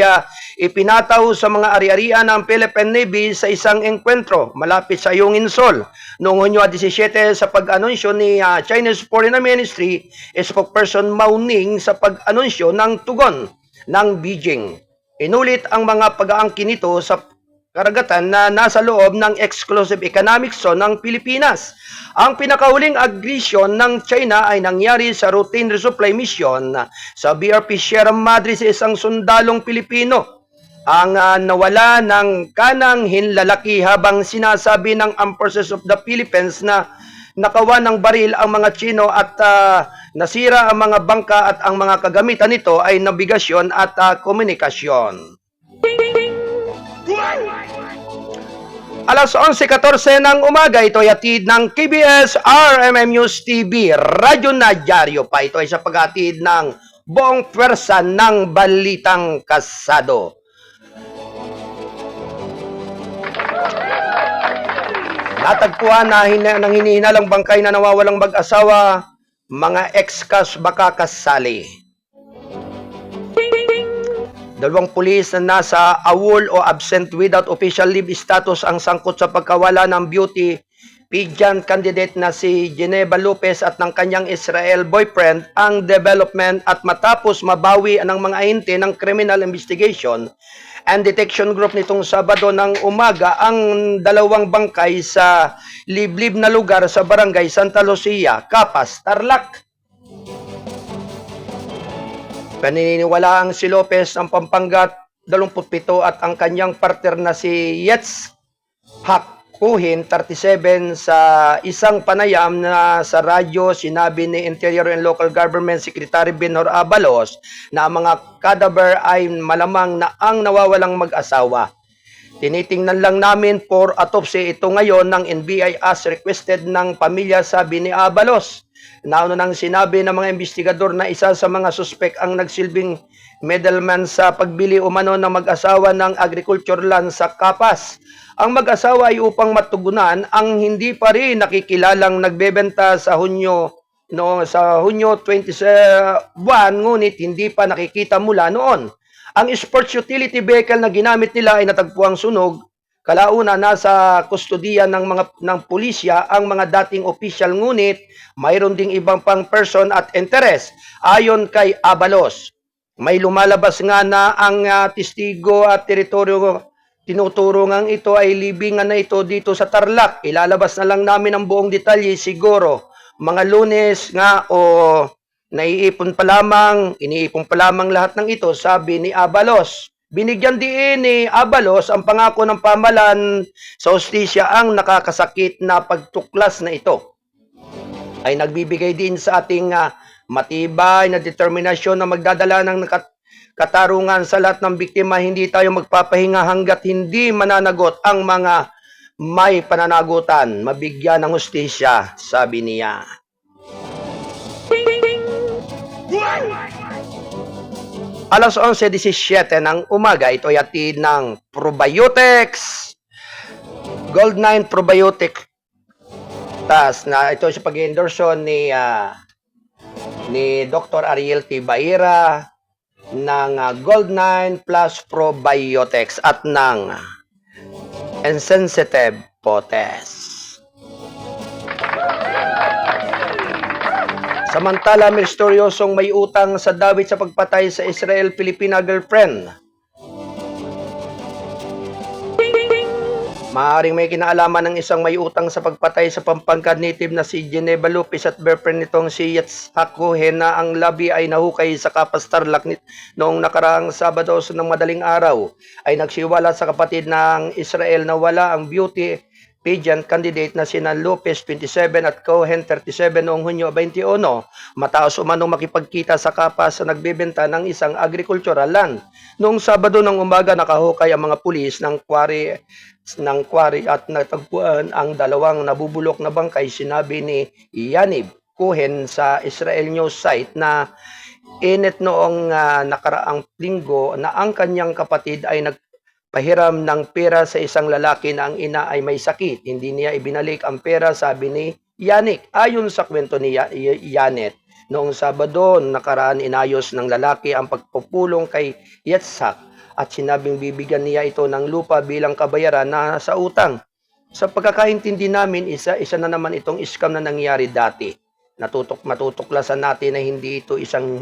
Speaker 2: ipinataw sa mga ari-arian ng Philippine Navy sa isang engkwentro malapit sa Yongin Shoal noong Hunyo 17 sa pag-anunsyo ni Chinese Foreign Ministry spokesperson Mao Ning sa pag-anunsyo ng tugon ng Beijing. Inulit ang mga pag-aangkin nito sa karagatan na nasa loob ng exclusive economic zone ng Pilipinas. Ang pinakahuling aggression ng China ay nangyari sa routine resupply mission sa BRP Sierra Madre sa isang sundalong Pilipino. Ang nawala ng kanang hinlalaki habang sinasabi ng Armed Forces of the Philippines na nakawa ng baril ang mga Chino at nasira ang mga bangka at ang mga kagamitan nito ay nabigasyon at komunikasyon. Alas 11:14 ng umaga, ito ay hatid ng KBS RMM News TV, Radyo na Dyaryo pa. Ito ay sa paghatid ng buong pwersa ng Balitang Kasado. Natagpuan na ng hinihinalang bangkay na nawawalang mag-asawa, mga ex-kas baka kasali. 2 pulis na nasa AWOL o absent without official leave status ang sangkot sa pagkawala ng beauty pageant candidate na si Geneva Lopez at ng kanyang Israel boyfriend. Ang development at matapos mabawi ng mga ahente ng Criminal Investigation and Detection Group nitong Sabado ng umaga ang 2 bangkay sa liblib na lugar sa Barangay Santa Lucia, Capas, Tarlac. Paniniwalaang si Lopez ang Pampanga 27 at ang kanyang partner na si Yitzhak Cohen 37 sa isang panayam na sa radyo sinabi ni Interior and Local Government Secretary Benhur Abalos na ang mga cadaver ay malamang na ang nawawalang mag-asawa. Tinitingnan lang namin for autopsy ito ngayon ng NBI as requested ng pamilya, sabi ni Abalos. Nauna nang sinabi ng mga investigador na isa sa mga suspek ang nagsilbing middleman sa pagbili umano ng mag-asawa ng agriculture land sa Capas. Ang mag-asawa ay upang matugunan ang hindi pa rin nakikilalang nagbebenta sa Hunyo 21, ngunit hindi pa nakikita mula noon. Ang sports utility vehicle na ginamit nila ay natagpuang sunog. Kalauna nasa kustodiya ng pulisya ang mga dating opisyal, ngunit mayroon ding ibang pang person at interest. Ayon kay Abalos, may lumalabas nga na ang testigo at teritoryo tinuturungan ito ay libingan na ito dito sa Tarlac. Ilalabas na lang namin ang buong detalye siguro mga Lunes nga o iniipon pa lamang lahat ng ito, sabi ni Abalos. Binigyan din ni Abalos ang pangako ng pamahalaan sa hustisya ang nakakasakit na pagtuklas na ito ay nagbibigay din sa ating matibay na determinasyon na magdadala ng katarungan sa lahat ng biktima. Hindi tayo magpapahinga hanggat hindi mananagot ang mga may pananagutan, mabigyan ng hustisya, sabi niya. Alas 11:17 ng umaga, ito ay hatid ng Probiotics, Gold9 Probiotic Tas na ito sa pag-endorso ni Dr. Ariel T. Baira ng Gold9 Plus Probiotics at ng Insensitive Potes. Samantala, misteryosong may utang sa dawit sa pagpatay sa Israel-Filipina girlfriend. Maaaring may kinalaman ng isang may utang sa pagpatay sa Pampanga native na si Geneva Lopez at girlfriend nitong si Yitzhak Cohen na ang labi ay nahukay sa Capas Tarlac noong nakaraang Sabado ng madaling araw. Ay nagsiwala sa kapatid ng Israel na wala ang beauty pageant candidate na sina Lopez 27 at Cohen 37 noong Hunyo 21. Mataos umanong makipagkita sa Capas sa nagbebenta ng isang agricultural land. Noong Sabado ng umaga nakahukay ang mga pulis ng quarry at natagpuan ang dalawang nabubulok na bangkay. Sinabi ni Yaniv Cohen sa Israel News site na init noong nakaraang linggo na ang kanyang kapatid ay nagpahiram ng pera sa isang lalaki na ang ina ay may sakit. Hindi niya ibinalik ang pera, sabi ni Yanik. Ayon sa kwento ni Yanet, noong Sabado nakaraan inayos ng lalaki ang pagpupulong kay Yitzhak at sinabing bibigyan niya ito ng lupa bilang kabayaran na sa utang. Sa pagkakaintindi namin, isa na naman itong scam na nangyari dati. Matutuklasan natin na hindi ito isang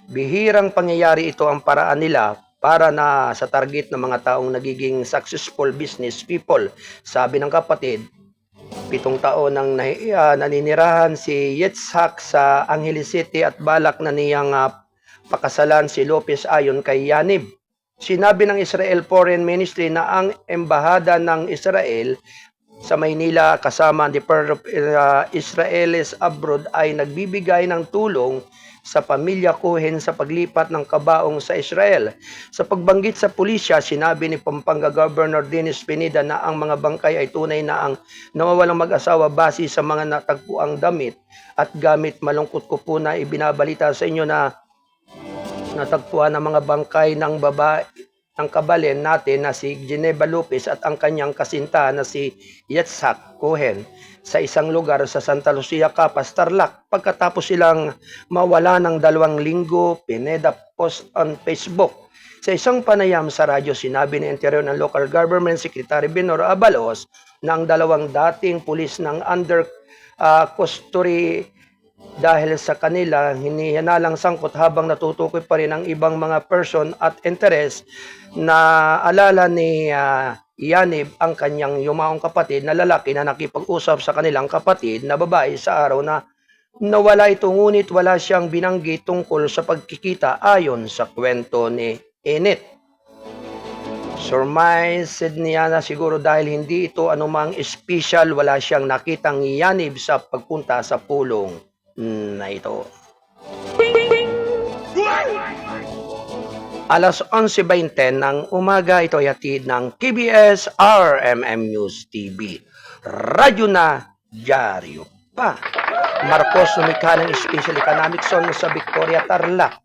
Speaker 2: bihirang pangyayari, ito ang paraan nila para na sa target ng mga taong nagiging successful business people. Sabi ng kapatid, 7 taon nang naninirahan si Yitzhak sa Angeles City at balak na niyang pakasalan si Lopez ayon kay Yaniv. Sinabi ng Israel Foreign Ministry na ang embahada ng Israel sa Maynila kasama ang Department of Israelis Abroad ay nagbibigay ng tulong sa pamilya Cohen sa paglipat ng kabaong sa Israel. Sa pagbanggit sa pulisya, sinabi ni Pampanga Governor Dennis Pineda na ang mga bangkay ay tunay na ang nawawalang mag-asawa base sa mga natagpuang damit at gamit. Malungkot ko po na ibinabalita sa inyo na natagpuan ang mga bangkay ng babae ng kabalin natin na si Geneva Lopez at ang kanyang kasinta na si Yitzhak Cohen sa isang lugar sa Santa Lucia, Capas, Tarlac. Pagkatapos silang mawala ng 2 linggo, Pineda post on Facebook. Sa isang panayam sa radyo, sinabi ni Interior ng Local Government Secretary Benhur Abalos na ang 2 dating pulis ng under custody dahil sa kanila hinihinalang sangkot habang natutukoy pa rin ang ibang mga person at interest. Na alala ni Yaniv ang kanyang yumaong kapatid na lalaki na nakipag-usap sa kanilang kapatid na babae sa araw na Nawala ito ngunit wala siyang binanggit tungkol sa pagkikita ayon sa kwento ni Enid. Surmised niya na siguro dahil hindi ito anumang espesyal, wala siyang nakitang yanib sa pagpunta sa pulong na ito. Alas 11:20 ng umaga, ito ay hatid ng KBS RMM News TV. Radyo na dyaryo pa. Marcos lumikha ng Special Economic Zone sa Victoria, Tarlac.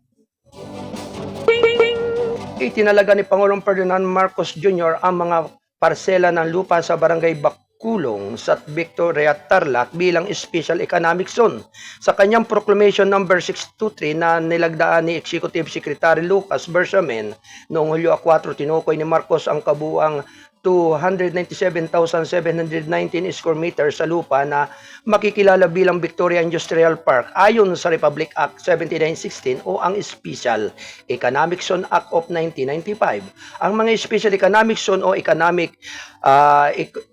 Speaker 2: Itinalaga ni Pangulong Ferdinand Marcos Jr. ang mga parsela ng lupa sa Barangay Bakulong sa Victoria, Tarlac bilang Special Economic Zone. Sa kanyang Proclamation number 623 na nilagdaan ni Executive Secretary Lucas Bersamin noong Hulyo 4, tinukoy ni Marcos ang kabuang 297,719 square meters sa lupa na makikilala bilang Victoria Industrial Park ayon sa Republic Act 7916 o ang Special Economic Zone Act of 1995. Ang mga Special Economic Zone o Economic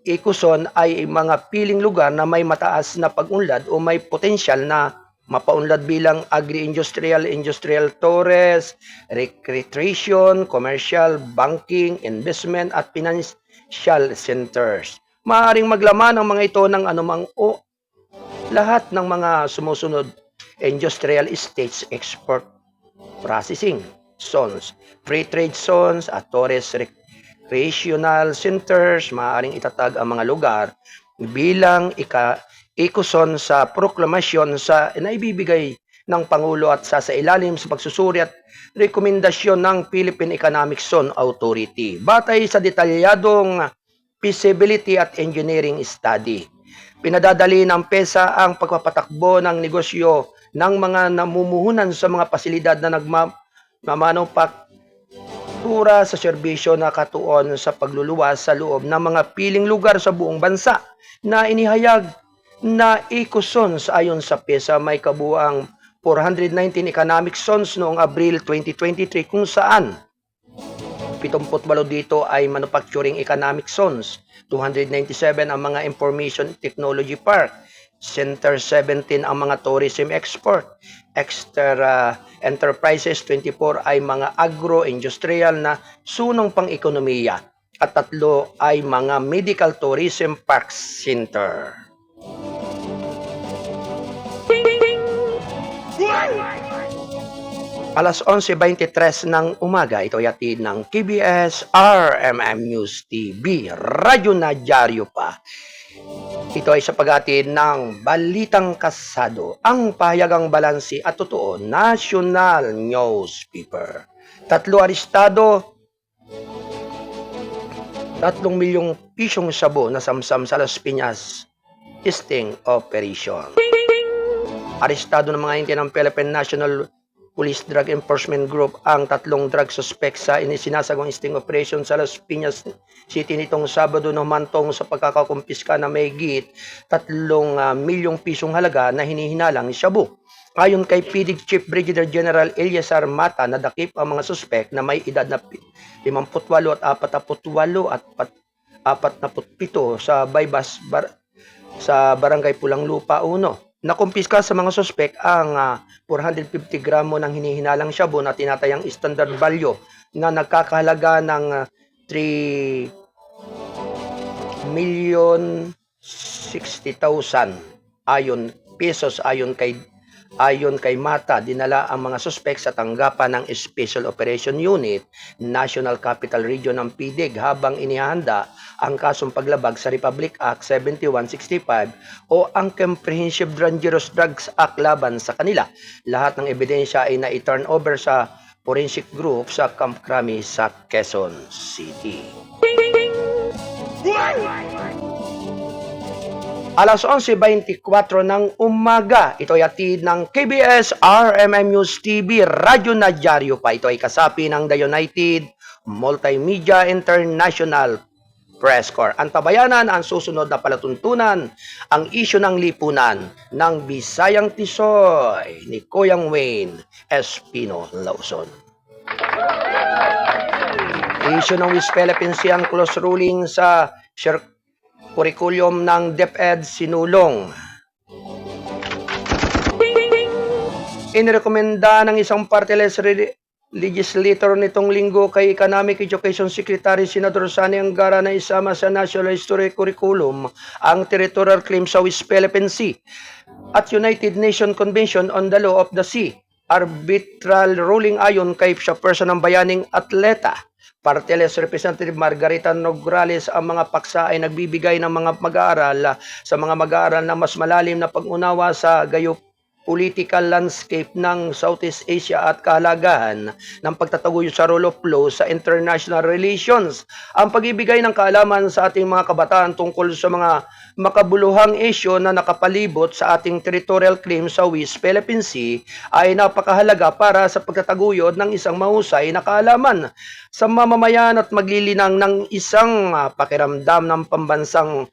Speaker 2: Ecozone ay mga piling lugar na may mataas na pag-unlad o may potensyal na mapaunlad bilang agri-industrial, industrial tourist, recreation, commercial, banking, investment at financial centers. Maaaring maglaman ang mga ito ng anumang o lahat ng mga sumusunod: industrial estates, export processing zones, free trade zones at tourist recreational centers. Maaaring itatag ang mga lugar bilang ecozone sa proklamasyon sa naibibigay ng Pangulo at sa ilalim sa pagsusuri at rekomendasyon ng Philippine Economic Zone Authority batay sa detalyadong feasibility at engineering study. Pinadadali ng PESA ang pagpapatakbo ng negosyo ng mga namumuhunan sa mga pasilidad na nagmamanufaktura sa serbisyo na katuon sa pagluluwas sa loob ng mga piling lugar sa buong bansa na inihayag na ecozones. Ayon sa PESA, may kabuang 419 economic zones noong Abril 2023 kung saan 78 dito ay manufacturing economic zones, 297 ang mga information technology park, Center 17 ang mga tourism export, extra enterprises 24 ay mga agro-industrial na sunong pang-ekonomiya at 3 ay mga medical tourism park center. Alas 11:23 ng umaga, ito ay hatid ng KBS RMM News TV. Radyo na dyaryo pa. Ito ay sa paghatid ng Balitang Kasado, ang pahayagang balansi at totoo, national newspaper. 3 arestado, 3 milyong pisong sabo na samsam sa Las Piñas sting operation. Arestado ng mga inti ng Philippine National Police Drug Enforcement Group ang 3 drug suspects sa isinasagawang sting operation sa Las Piñas City nitong Sabado na humantong sa pagkakakumpiska na mahigit 3 milyong pisong halaga na hinihinalang shabu. Ayon kay PD Chief Brigadier General Eliazar Mata, nadakip ang mga suspect na may edad na 58 at 48 at 47 sa Baybas sa Barangay Pulang Lupa 1. Nakumpiska sa mga suspek ang 450 gramo ng hinihinalang shabu na tinatayang standard value na nagkakahalaga ng 3,060,000 pesos ayon kay Mata. Dinala ang mga suspek sa tanggapan ng Special Operation Unit National Capital Region ng PDEG habang inihanda ang kasong paglabag sa Republic Act 7165 o ang Comprehensive Dangerous Drugs Act laban sa kanila. Lahat ng ebidensya ay na-turn over sa Forensic Group sa Camp Crame sa Quezon City. Alas 11:24 ng umaga, ito ay hatid ng KBS RMM News TV, Radyo na dyaryo pa. Ito ay kasapi ng The United Multimedia International Press Corps. Ang tabayanan ang susunod na palatuntunan, ang isyu ng lipunan ng Bisayang Tisoy ni Kuyang Wayne Espino Lawson. Isyu ng West Philippine Sea ang close ruling sa curriculum ng DepEd sinulong. Inirekomenda ng isang party-less legislator nitong linggo kay Economic Education Secretary Senador Sani Angara na isama sa National History Curriculum ang territorial claims sa West Philippine Sea at United Nations Convention on the Law of the Sea. Arbitral ruling ayon kay sa person ng bayaning atleta. Party-less Representative Margarita Nograles, ang mga paksa ay nagbibigay ng mga mag-aaral sa mga mag-aaral na mas malalim na pag-unawa sa political landscape ng Southeast Asia at kahalagahan ng pagtataguyod sa rule of law sa international relations. Ang pagbibigay ng kaalaman sa ating mga kabataan tungkol sa mga makabuluhang isyu na nakapalibot sa ating territorial claims sa West Philippine Sea ay napakahalaga para sa pagtataguyod ng isang mahusay na kaalaman sa mamamayan at maglilinang ng isang pakiramdam ng pambansang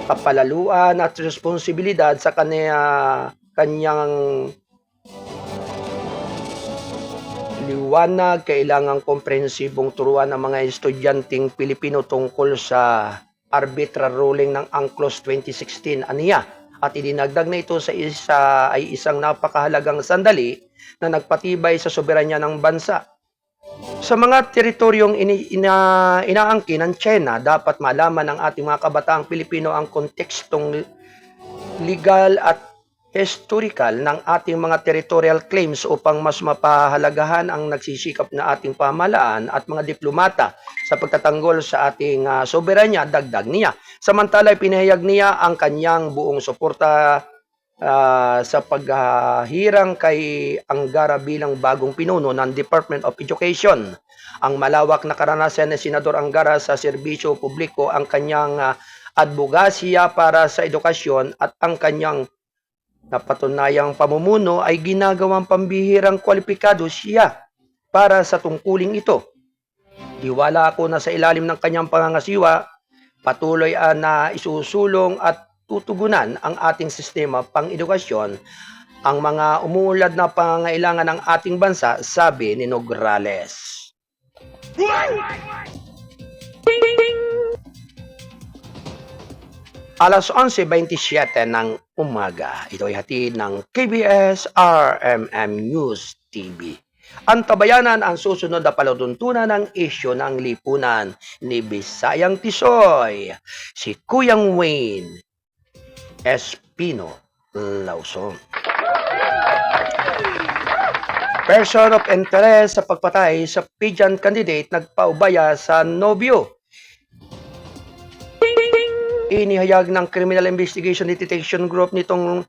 Speaker 2: kapalaluan at responsibilidad sa kanyang liwanag. Kailangang komprehensibong turuan ng mga estudyanteng Pilipino tungkol sa arbitral ruling ng UNCLOS 2016 aniya, at idinagdag na ito sa isang napakahalagang sandali na nagpatibay sa soberanya ng bansa. Sa mga teritoryong inaangkin ng China, dapat malaman ng ating mga kabataang Pilipino ang kontekstong legal at historical ng ating mga territorial claims upang mas mapahalagahan ang nagsisikap na ating pamahalaan at mga diplomata sa pagtatanggol sa ating soberanya, dagdag niya. Samantala, pinahayag niya ang kanyang buong suporta sa paghahirang kay Angara bilang bagong pinuno ng Department of Education. Ang malawak na karanasan ni Senador Angara sa serbisyo publiko, ang kanyang advogasya para sa edukasyon at ang kanyang napatunayang pamumuno ay ginagawang pambihirang kwalipikado siya para sa tungkuling ito. Tiwala ako na sa ilalim ng kanyang pangangasiwa, patuloy na isusulong at tutugunan ang ating sistema pang-edukasyon ang mga umuulad na pangangailangan ng ating bansa, sabi ni Nograles. Alas 11:27 ng umaga, ito ay hatid ng KBS RMM News TV. Ang tabayanan ang susunod na palatuntunan ng isyu ng lipunan ni Bisayang Tisoy, si Kuyang Wayne Espino Lawson. Person of interest sa pagpatay sa pageant candidate nagpaubaya sa nobyo. Inihayag ng Criminal Investigation Detection Group nitong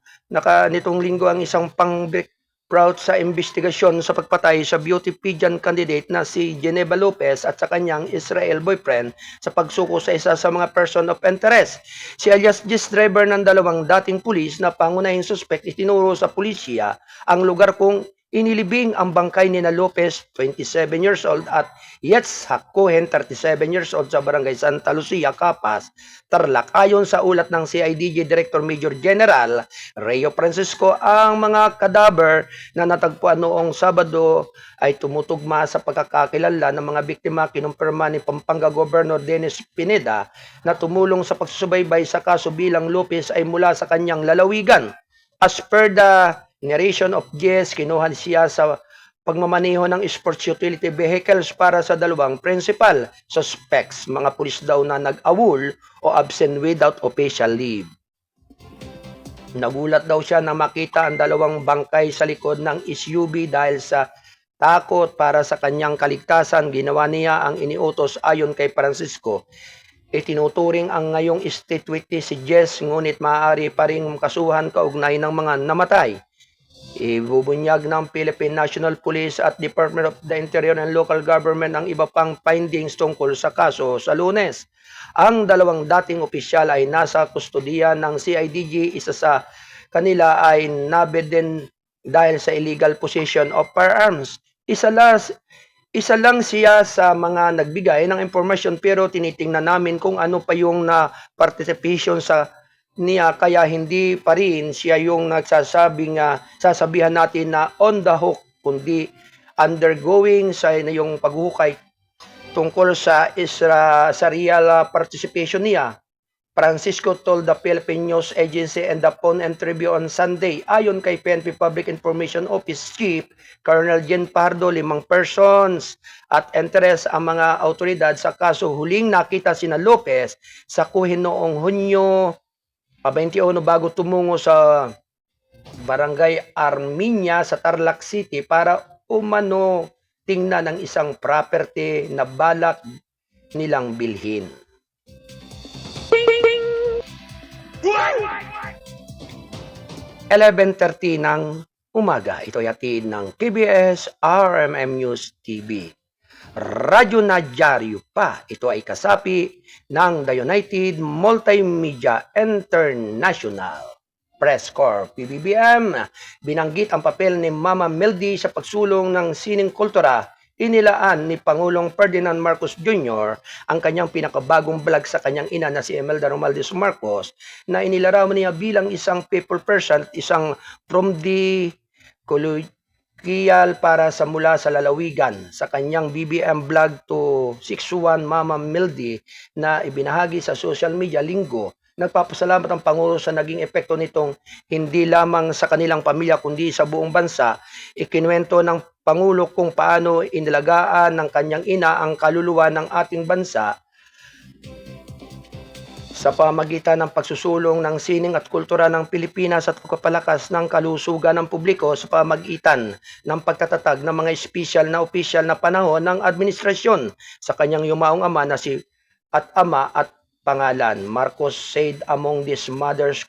Speaker 2: linggo ang isang pang-breakout sa investigasyon sa pagpatay sa beauty pageant candidate na si Geneva Lopez at sa kanyang Israel boyfriend sa pagsuko sa isa sa mga person of interest. Si alias Gis driver ng dalawang dating pulis na pangunahing suspect itinuro sa pulisya ang lugar kung inilibing ang bangkay ni na Lopez, 27 years old, at Yetzhak Cohen, 37 years old, sa barangay Santa Lucia, Capas, Tarlac. Ayon sa ulat ng CIDG Director Major General Reo Francisco, ang mga kadaver na natagpuan noong Sabado ay tumutugma sa pagkakakilala ng mga biktima. Kinumpirma ni Pampanga Governor Dennis Pineda na tumulong sa pagsusubaybay sa kaso bilang Lopez ay mula sa kanyang lalawigan. As per the narration of Jess, kinuha siya sa pagmamaneho ng sports utility vehicles para sa dalawang principal suspects, mga pulis daw na nag-awol o absent without official leave. Nagulat daw siya na makita ang dalawang bangkay sa likod ng SUV dahil sa takot para sa kanyang kaligtasan. Ginawa niya ang iniutos. Ayon kay Francisco, itinuturing ang ngayong state witness si Jess, ngunit maaari pa ring kasuhan kaugnay ng mga namatay. Ibubunyag ng Philippine National Police at Department of the Interior and Local Government ang iba pang findings tungkol sa kaso sa Lunes. Ang dalawang dating opisyal ay nasa kustodiya ng CIDG. Isa sa kanila ay nabeden dahil sa illegal possession of firearms. Isa lang siya sa mga nagbigay ng impormasyon, pero tinitingnan namin kung ano pa yung na participation sa niya, kaya hindi pa rin siya yung nagsasabing sasabihan natin na on the hook, kundi undergoing sa yung paghuhukay tungkol sa real participation niya. Francisco told the Philippine News Agency and the Phone and Tribune on Sunday. Ayon kay PNP Public Information Office Chief Colonel Jean Pardo, 5 persons at interest ang mga autoridad sa kaso. Huling nakita sina Lopez sa kuhin noong Hunyo 21 bago tumungo sa Barangay Arminia sa Tarlac City para umano tingnan ng isang property na balak nilang bilhin. 11:30 ng umaga. Ito yatid ng KBS RMM News TV. Radyo na dyaryo pa. Ito ay kasapi ng The United Multimedia International Press Corps, PBBM. Binanggit ang papel ni Mama Meldy sa pagsulong ng sining kultura. Inilaan ni Pangulong Ferdinand Marcos Jr. ang kanyang pinakabagong vlog sa kanyang ina na si Imelda Romualdez Marcos na inilarawan niya bilang isang people person, isang from the colloquial para sa mula sa lalawigan sa kanyang BBM vlog to 61 Mama Meldy na ibinahagi sa social media Linggo. Nagpapasalamat ang Pangulo sa naging epekto nitong hindi lamang sa kanilang pamilya kundi sa buong bansa. Ikinuwento ng Pangulo kung paano inilagaan ng kanyang ina ang kaluluwa ng ating bansa sa pamagitan ng pagsusulong ng sining at kultura ng Pilipinas at pagpapalakas ng kalusugan ng publiko sa pamagitan ng pagtatatag ng mga espesyal na opisyal na panahon ng administrasyon sa kanyang yumaong ama na si ama at pangalan. Marcos said among these mother's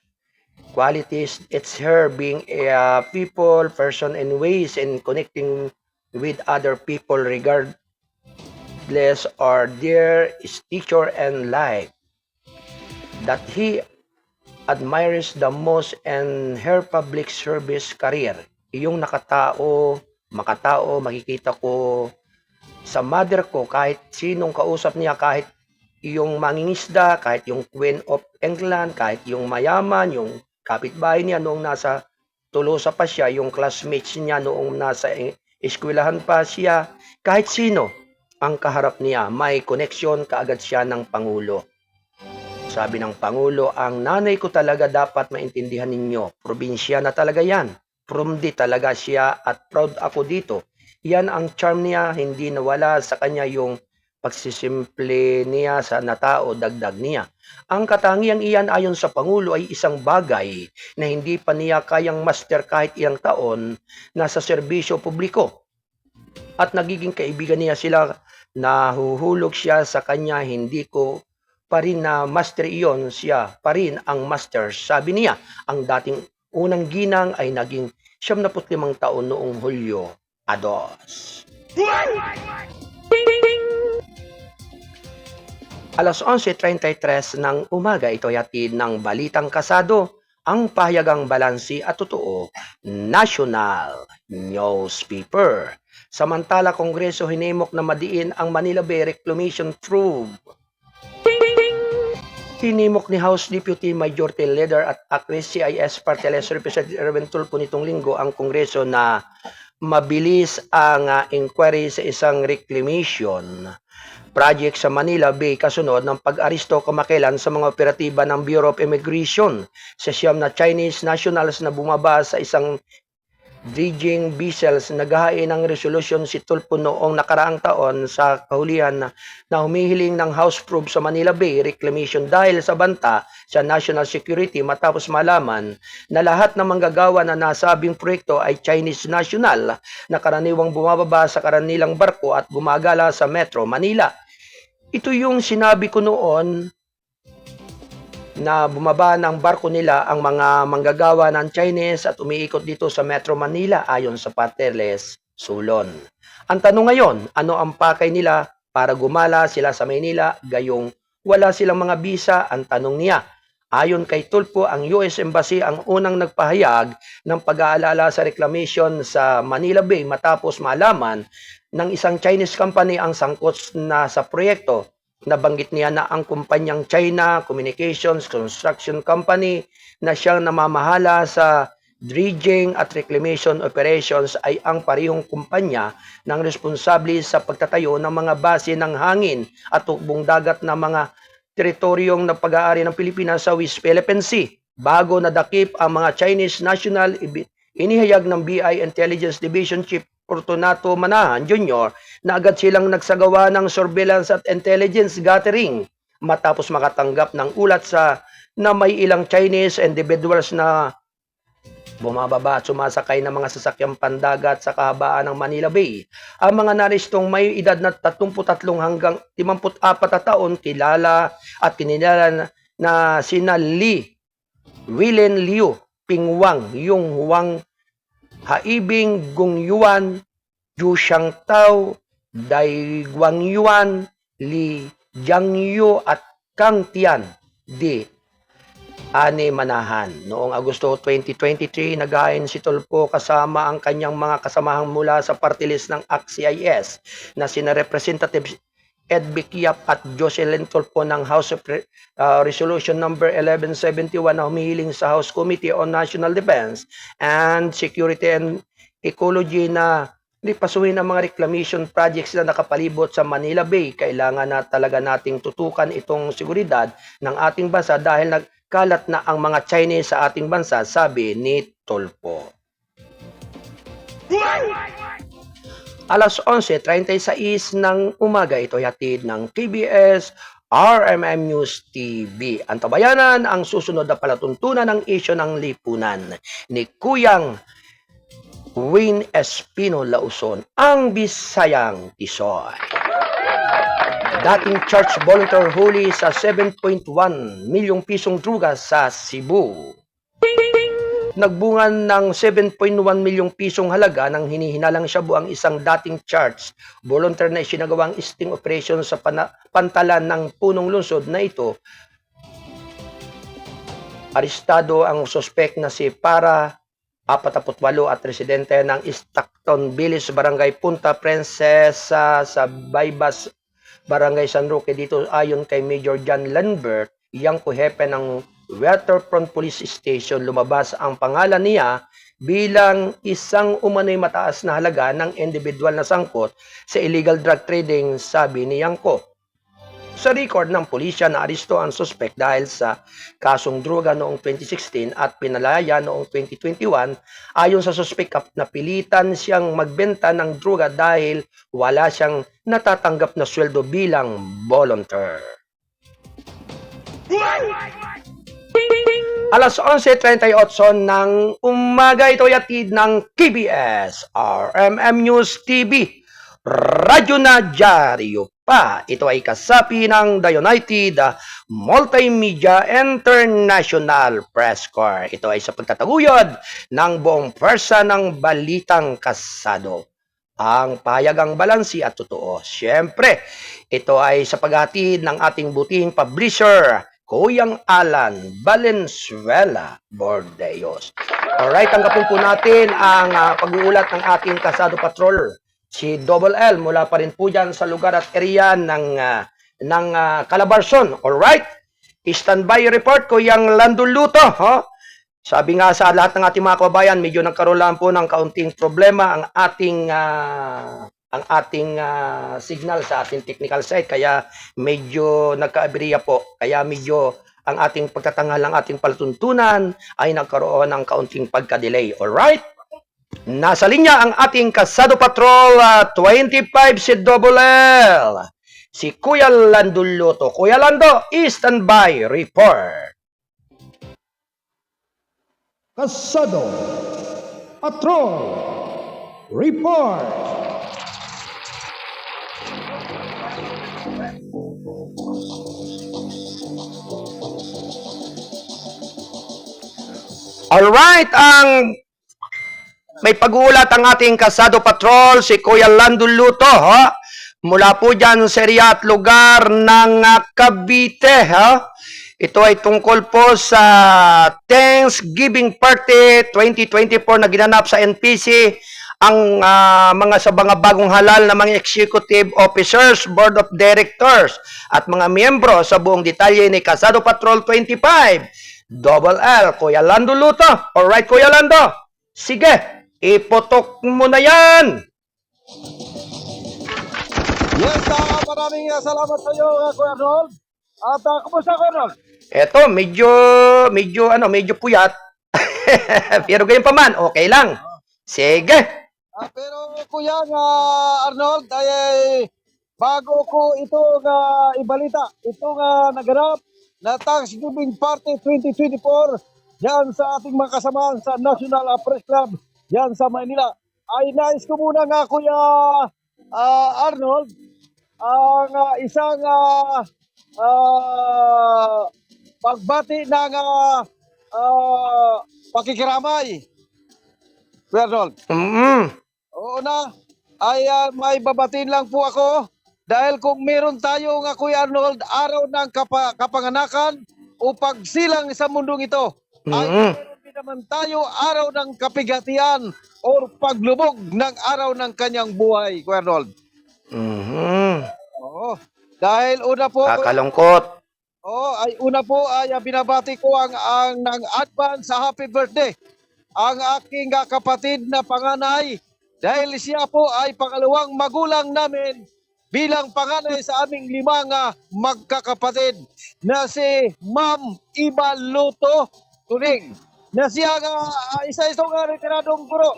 Speaker 2: qualities, it's her being a people person and ways in connecting with other people regardless or their stature and life that he admires the most in her public service career. Iyong makatao, makikita ko sa mother ko kahit sinong kausap niya, kahit yung mangingisda, kahit yung Queen of England, kahit yung mayaman, yung kapitbahay niya noong nasa Tolosa pa siya, yung classmates niya noong nasa eskwelahan pa siya, kahit sino ang kaharap niya, may connection kaagad siya ng Pangulo. Sabi ng Pangulo, ang nanay ko talaga dapat maintindihan ninyo. Probinsya na talaga yan. From di talaga siya at proud ako dito. Yan ang charm niya, hindi nawala sa kanya yung pagsisimple niya sa natao, dagdag niya. Ang katangiang iyan ayon sa Pangulo ay isang bagay na hindi pa niya kayang master kahit ilang taon na sa serbisyo publiko. At nagiging kaibigan niya sila, nahuhulog siya sa kanya, hindi ko pa rin na master iyon, siya pa rin ang master. Sabi niya, ang dating unang ginang ay naging 75 taon noong Hulyo 2. Alas 11:33 ng umaga, ito yatid ng Balitang Kasado, ang pahayagang balansi at totoo, National Newspaper. Samantala, Kongreso hinimok na madiin ang Manila Bay Reclamation Probe. Hinimok ni House Deputy Majority Leader at actress CIS Party List Representative Erwin Tulfo nitong linggo ang Kongreso na mabilis ang inquiry sa isang reclamation project sa Manila Bay kasunod ng pag-aristo kamakailan sa mga operatiba ng Bureau of Immigration sa siyam na Chinese nationals na bumaba sa isang dredging vessels. Naghahain ng resolusyon si Tulfo noong nakaraang taon sa kahulihan na humihiling ng House probe sa Manila Bay Reclamation dahil sa banta sa national security matapos malaman na lahat ng manggagawa na nasabing proyekto ay Chinese national na karaniwang bumababa sa kanilang barko at gumagala sa Metro Manila. Ito yung sinabi ko noon na bumaba ng barko nila ang mga manggagawa ng Chinese at umiikot dito sa Metro Manila ayon sa Parteles Sulon. Ang tanong ngayon, ano ang pakay nila para gumala sila sa Maynila gayong wala silang mga bisa? Ang tanong niya. Ayon kay Tulfo, ang US Embassy ang unang nagpahayag ng pag-aalala sa reclamation sa Manila Bay matapos malaman ng isang Chinese company ang sangkot na sa proyekto. Nabanggit niya na ang kumpanyang China Communications Construction Company na siyang namamahala sa dredging at reclamation operations ay ang parehong kumpanya ng responsable sa pagtatayo ng mga base ng hangin at tukbong dagat na mga teritoryong na pag-aari ng Pilipinas sa West Philippine Sea. Bago nadakip ang mga Chinese national, inihayag ng BI Intelligence Division Chief Fortunato Manahan Jr. na agad silang nagsagawa ng surveillance at intelligence gathering matapos makatanggap ng ulat na may ilang Chinese individuals na bumababa at sumasakay ng mga sasakyang pandagat sa kahabaan ng Manila Bay. Ang mga naristong may edad na 33 hanggang 54 na taon kilala na sina Li Wilen Liu, Ping Wang, Yung Huang, Haibing Gung Yuan, Yu Xiangtao, Dai Guang Yuan, Li Jiangyu at Kang Tian Di Ani Manahan. Noong Agosto 2023, nagayon si Tulfo kasama ang kanyang mga kasamahang mula sa party list ng ACT-CIS na sina Representative Ed Bikiap at Jocelyn Tulfo ng House of Resolution number 1171 na humihiling sa House Committee on National Defense and Security and Ecology na pasuhin ang mga reclamation projects na nakapalibot sa Manila Bay. Kailangan na talaga nating tutukan itong seguridad ng ating bansa dahil nagkalat na ang mga Chinese sa ating bansa, sabi ni Tulfo. Alas 11:36 ng umaga, ito hatid ng KBS RMM News TV. Ang tabayanan ang susunod na palatuntunan ng isyu ng lipunan ni Kuyang Wayne Espino Lauson, ang Bisayang Tisoy. Dating church volunteer huli sa 7.1 milyong pisong druga sa Cebu. Nagbungan ng 7.1 milyong pisong halaga ng hinihinalang shabu ang isang dating church volunteer na isinagawang sting operation sa pantalan ng punong lungsod na ito. Arestado ang suspect na si Para 48 at residente ng Stockton Village, Barangay Punta Princesa sa Baybas, Barangay San Roque. Dito ayon kay Major John Lambert, yang kuhepe ng Waterfront Police Station, lumabas ang pangalan niya bilang isang umano'y mataas na halaga ng individual na sangkot sa illegal drug trading, sabi ni Yangko. Sa record ng pulisya, naaresto ang suspect dahil sa kasong droga noong 2016 at pinalaya noong 2021. Ayon sa suspect, napilitan siyang magbenta ng droga dahil wala siyang natatanggap na sweldo bilang volunteer. Alas 11:38 ng umaga, ito yatid ng KBS RMM News TV. Radyo na dyaryo pa. Ito ay kasapi ng The United Multimedia International Press Corps. Ito ay sa pagtataguyod ng buong pwersa ng balitang kasado. Ang payagang balansi at totoo. Siyempre, ito ay sa paghatid ng ating butihing publisher, Kuyang Alan Valenzuela Bordeos. Alright, tanggapin po natin ang pag-uulat ng ating kasado patrol, si Double L, mula pa rin po dyan sa lugar at area ng Calabarzon. Alright? Standby report, Kuyang Landuluto. Sabi nga sa lahat ng ating mga kababayan, medyo nagkaroon lang po ng kaunting problema ang ating signal sa ating technical site. Kaya medyo nagka-aberya po. Kaya medyo ang ating pagtatanghal ng ating palatuntunan ay nagkaroon ng kaunting pagka-delay. Alright? Nasa linya ang ating Kasado Patrol 25 si Double L, si Kuya Lando Luto. Kuya Lando, standby report.
Speaker 3: Kasado Patrol report.
Speaker 2: Alright, may pag-uulat ang ating Kasado Patrol, si Kuya Lando Luto, mula po dyan sa area at lugar ng Cavite. Ito ay tungkol po sa Thanksgiving Party 2024 na ginanap sa NPC. Ang mga bagong halal na mga executive officers, board of directors at mga miyembro sa buong detalye ni Kasado Patrol 25. Double L, Kuya Lando Luto. Alright, Kuya Lando. Sige, iputok mo na yan!
Speaker 3: Yes, maraming salamat sa iyo, Kuya Arnold.
Speaker 4: At kumusta ka ron?
Speaker 2: Eto, medyo puyat. Pero gayon pa man, okay lang. Sige.
Speaker 4: Pero kuya nga Arnold, ay bago ko ito nga ibalita, ito nga naganap na Thanksgiving Party 2024 diyan sa ating mga kasamahan sa National Press Club diyan sa Manila. Ay nais ko muna nga kuya Arnold ang isang pagbati ng pakikiramay. Kuya Arnold. Oo na, ay may babatiin lang po ako dahil kung meron tayo nga Kuya Arnold, araw ng kapanganakan o pagsilang sa mundong ito, ay meron din naman tayo araw ng kapigatian o paglubog ng araw ng kanyang buhay, Kuya Arnold. Oo, dahil una po,
Speaker 2: Kakalungkot.
Speaker 4: una po ay binabati ko ang ng advance sa happy birthday ang aking kapatid na panganay dahil siya po ay pangalawang magulang namin bilang panganay sa aming 5 magkakapatid na si Ma'am Iba Luto Tuning na siya nga isa-isang retiradong guro.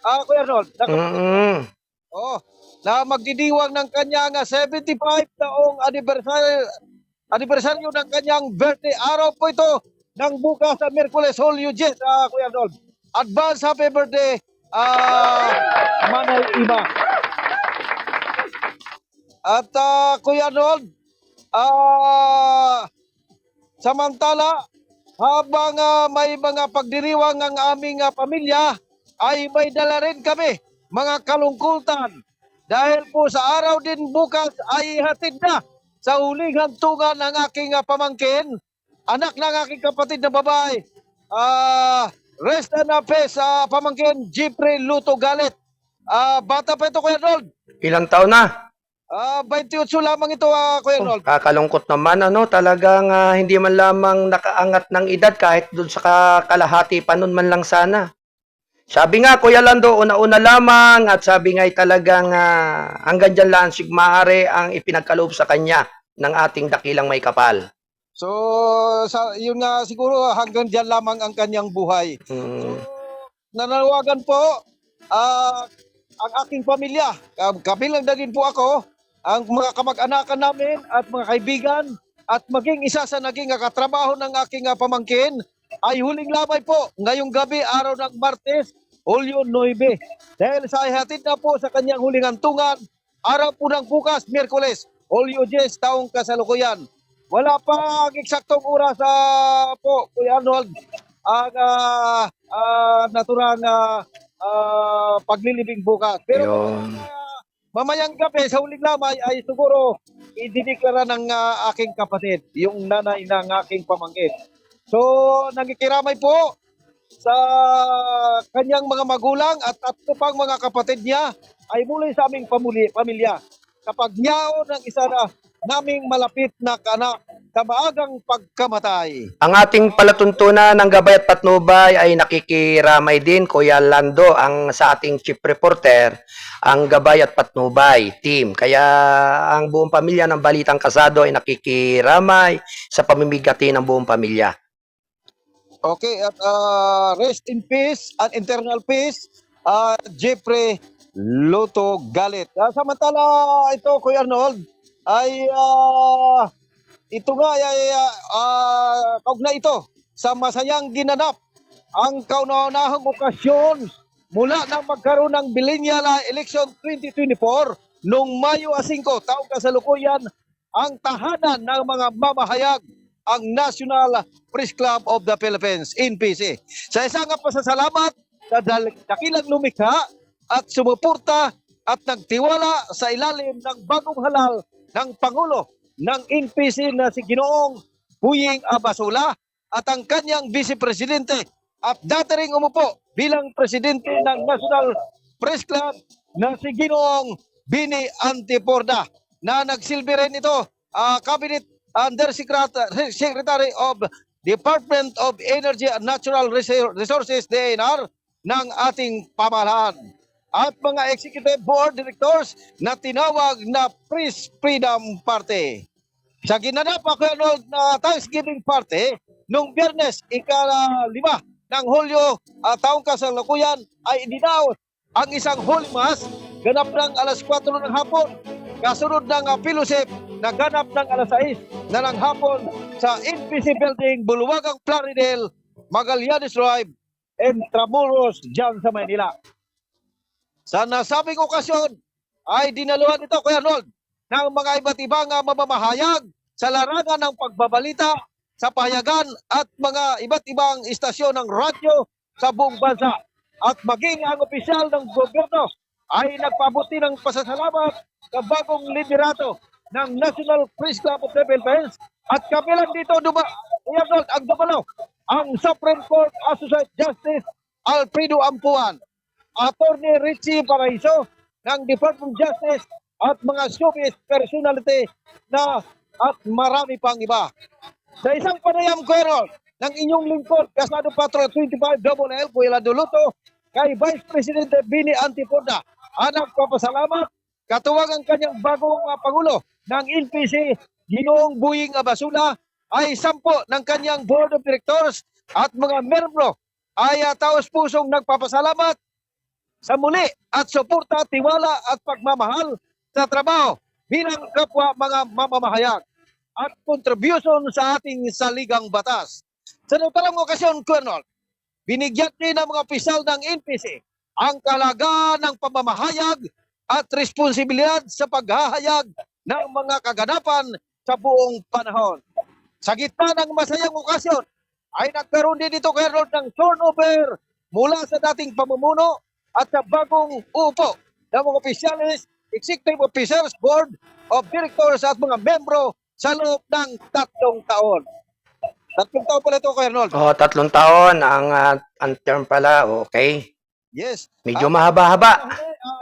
Speaker 4: Kuya Arnold, na magdidiwang ng kanyang 75 taong anibersaryo ng kanyang birthday. Araw po ito ng bukas sa Miyerkules, Hulyo 10, Kuya Arnold. Advance happy birthday, Manay Iba. At Kuya Arnold, samantala, habang may mga pagdiriwang ang aming pamilya, ay may dala rin kami mga kalungkutan. Dahil po sa araw din bukas ay hatid na sa huling hantungan ng aking pamangkin, anak ng aking kapatid na babae. Rest in peace sa pamangkin Jeffrey Luto Galit. Bata pa ito, Kuya Arnold.
Speaker 2: Ilang taon na?
Speaker 4: 28 lamang ito, Kuya Arnold.
Speaker 2: Kakalungkot naman, talagang hindi man lamang nakaangat ng edad kahit doon sa kalahati pa nun man lang sana. Sabi nga, Kuya Lando, una-una lamang at sabi nga ay talagang hanggang dyan lang sigmahari ang ipinagkaloob sa kanya ng ating dakilang may kapal.
Speaker 4: So, yun nga siguro hanggang dyan lamang ang kanyang buhay. So, nananawagan po ang aking pamilya. Kabilang na din po ako, ang mga kamag-anakan namin at mga kaibigan at maging isa sa naging katrabaho ng aking pamangkin ay huling lamay po ngayong gabi araw ng Martes, Hulyo 9. Dahil sa ihatid na po sa kanyang huling hantungan, araw po ng bukas, Miyerkules, Hulyo 10, taong kasalukuyan. Wala pa ang eksaktong oras po, Kuya Arnold, ang naturang paglilibing bukas. Pero mamayang gabi sa huling lamay ay siguro idideklara ng aking kapatid, yung nanay ng aking pamangkin. So, nagkikiramay po sa kanyang mga magulang at 3 pang mga kapatid niya ay muli sa aming pamilya. Kapag niyao ng isa na naming malapit na anak sa maagang pagkamatay.
Speaker 2: Ang ating palatuntunan ng Gabay at Patnubay ay nakikiramay din, Kuya Lando, ang sa ating chief reporter, ang Gabay at Patnubay team. Kaya ang buong pamilya ng Balitang Kasado ay nakikiramay sa pamimigati ng buong pamilya.
Speaker 4: Okay, at rest in peace and eternal peace, Jeffrey Luto Galit. Samantala ito, Kuya Arnold, ay ito nga ay kaugnay ito sa masayang ginanap ang kauna-unahang okasyon mula nang magkaroon ng biennial election 2024 noong Mayo 5, taong kasalukuyan ang tahanan ng mga mamahayag ang National Press Club of the Philippines, NPC. Sa isang pasasalamat sa dakilang lumikha at sumuporta at nagtiwala sa ilalim ng bagong halal ng Pangulo ng NPC na si Ginoong Buying Abasula at ang kanyang Vice Presidente at dati ring umupo bilang Presidente ng National Press Club na si Ginoong Bini Antiporda na nagsilbi rin ito Cabinet Undersecretary of Department of Energy and Natural Resources, DENR, ng ating pamahalaan. At mga Executive Board Directors na tinawag na Press Freedom Party. Sa ginanap ako na Thanksgiving party nung Biyernes, ika-5 ng Hulyo, taong kasalukuyan ay idinaos ang isang Holy Mass ganap ng alas 4 ng hapon. Kasunod ng fellowship na ganap ng alas 6 na ng hapon sa NPC Building, Buluwagang Plaridel, Magallanes Drive, Intramuros, dyan sa Maynila. Sa nasabing okasyon ay dinaluhan ito, Kuya Arnold, ng mga iba't ibang mamamahayag sa larangan ng pagbabalita, sa pahayagan at mga iba't ibang istasyon ng radyo sa buong bansa. At maging ang opisyal ng gobyerno ay nagpabuti ng pasasalamat sa bagong liderato ng National Press Club of the Philippines. At kabilang dito, Kuya Arnold, ang dumalo, ang Supreme Court Associate Justice Alfredo Ampuan, Attorney Richie Paraiso ng Department of Justice at mga showbiz personality na at marami pang iba. Sa isang panayam, Kuya Arnold, ng inyong lingkod, Kasado Patrol 25LL, Kuya Lando Luto, kay Vice Presidente Bini Antipoda, anak papasalamat, katuwang ang kanyang bagong Pangulo ng NPC, Ginoong Buying Abasula, ay 10 ng kanyang Board of Directors at mga membro ay taos pusong nagpapasalamat sa muli at suporta, tiwala at pagmamahal sa trabaho bilang kapwa mga mamamahayag at contribution sa ating saligang batas. Sa natarang okasyon, Colonel, binigyan din ng mga opisyal ng NPC ang kalagaan ng pamamahayag at responsibilidad sa paghahayag ng mga kaganapan sa buong panahon. Sa gitna ng masayang okasyon, ay nagkaroon din ito, Colonel, ng turnover mula sa dating pamumuno at sa bagong upo ng mga opisyalis, executive officers, board of directors at mga membro sa loob ng 3 taon. 3 taon pala ito, Kuya Arnold.
Speaker 2: 3 taon ang term pala. Okay.
Speaker 4: Yes.
Speaker 2: Medyo mahaba-haba.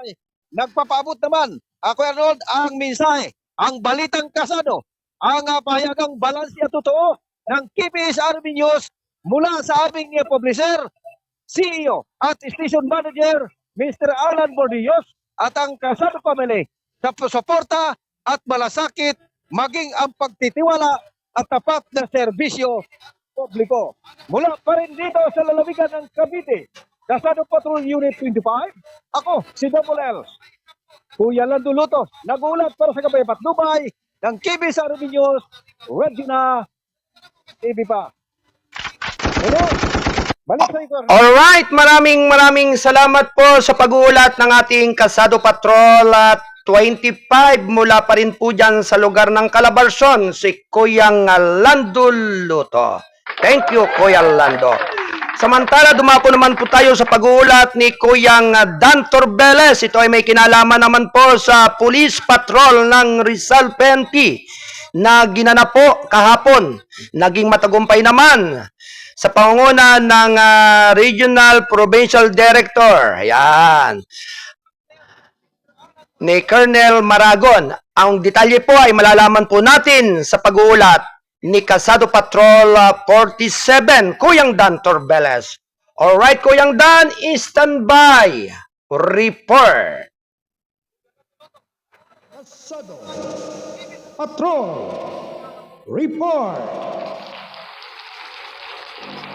Speaker 4: Ay, nagpapaabot naman, Kuya Arnold, ang mensahe, ang balitang kasado, ang pahayagang balanse at totoo ng KBS Army News mula sa aming publisher, CEO at station manager, Mr. Alan Bordillos, at ang Kasado Family sa suporta at malasakit maging ang pagtitiwala at tapat na serbisyo publiko. Mula pa rin dito sa lalawigan ng Cavite, Kasado Patrol Unit 25, ako si L. Kuya Lando Luto, nag-uulat para sa Gabay Patnubay ng KBS Army News, Regina TV pa. Hello, balik sa ito.
Speaker 2: Alright, maraming salamat po sa pag-uulat ng ating Kasado Patrol at 25 mula pa rin po dyan sa lugar ng Calabarzon, si Kuyang Lando Luto. Thank you, Kuya Lando. Samantala, dumako naman po tayo sa pag-uulat ni Kuyang Dan Torbeles. Ito ay may kinalaman naman po sa Police Patrol ng Rizal PNP na ginanap po kahapon. Naging matagumpay naman sa pangunguna ng Regional Provincial Director. Ayan. Ni Colonel Maragon. Ang detalye po ay malalaman po natin sa pag-uulat ni Kasado Patrol 47, Kuyang Dan Torbeles. Alright, Kuyang Dan, stand by. Report.
Speaker 3: Kasado Patrol Report.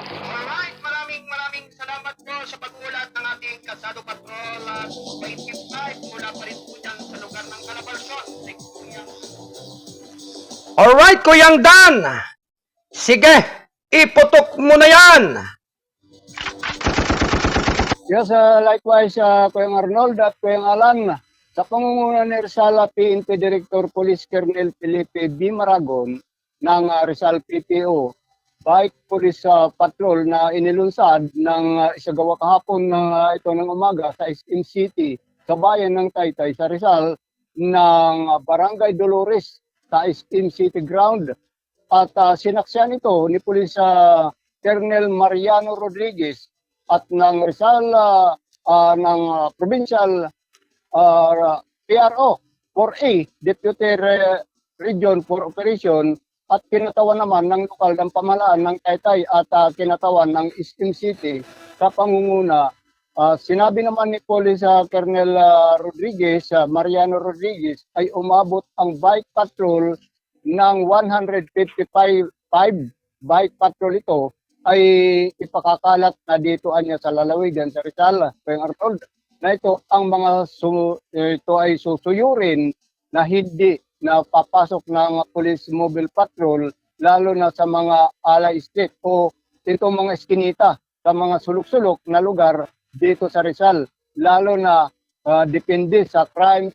Speaker 2: Alright, maraming salamat po sa pag-uulat ng ating Kasado Patrol 25 mula pa rin po dyan sa lugar ng Calabarzon. Alright, Kuyang Dan. Sige, iputok mo na yan.
Speaker 5: Yes, likewise, Kuyang Arnold at Kuyang Alan, sa pangunguna ni Rizal PNP Director Police Colonel Felipe B. Maragon ng Rizal PPO, Bike Police Patrol na inilunsad ng isagawa kahapon ito ng umaga sa SM City, sa bayan ng Taytay sa Rizal, ng Barangay Dolores sa SM City Ground. At sinaksyan ito ni Police Colonel Mariano Rodriguez at ng Rizal ng Provincial PRO 4A, Deputy Region for Operation, at kinatawan naman ng lokal ng pamahalaan ng Taytay at kinatawan ng SM City sa pangunguna. Sinabi naman ni Police Colonel Rodriguez, Mariano Rodriguez, ay umabot ang bike patrol ng 155 bike patrol ito ay ipakakalat na dito niya sa lalawigan sa Rizal, Kuya Arnold, na ito ang ito ay susuyurin na hindi na papasok ng police mobile patrol lalo na sa mga alay street o itong mga eskinita sa mga sulok-sulok na lugar dito sa Rizal, lalo na depende sa crime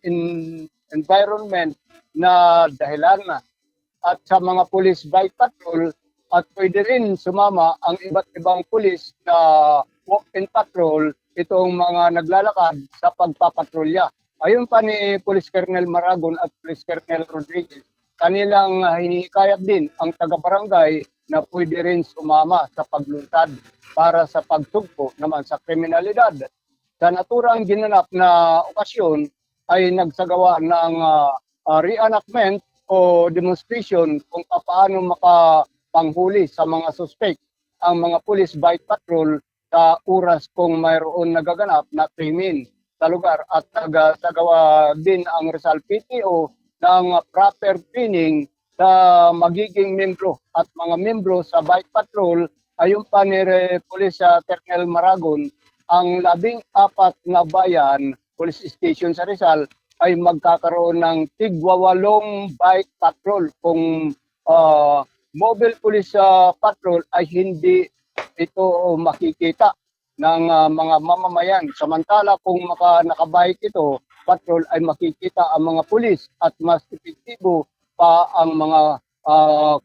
Speaker 5: environment na dahilan na at sa mga police bike patrol at pwede rin sumama ang iba't ibang pulis na walk-in patrol itong mga naglalakad sa pagpapatrolya. Ayon pa ni Police Colonel Maragon at Police Colonel Rodriguez, kanilang hinikayat din ang taga-barangay na pwede rin sumama sa pagluntad para sa pagsugpo naman sa kriminalidad. Sa naturang ginanap na okasyon ay nagsagawa ng reenactment o demonstration kung paano makapanghuli sa mga suspect ang mga police bike patrol sa oras kung mayroon nagaganap na krimen sa lugar at nagsagawa din ang Rizal PTO ng proper training sa magiging membro at mga membro sa bike patrol. Ayon pa ni Police Colonel Maragon, ang 14 na bayan, police station sa Rizal ay magkakaroon ng tig-8 bike patrol kung mobile police patrol ay hindi ito makikita ng mga mamamayan. Samantala kung nakabike ito, patrol ay makikita ang mga pulis at mas epektibo pa ang mga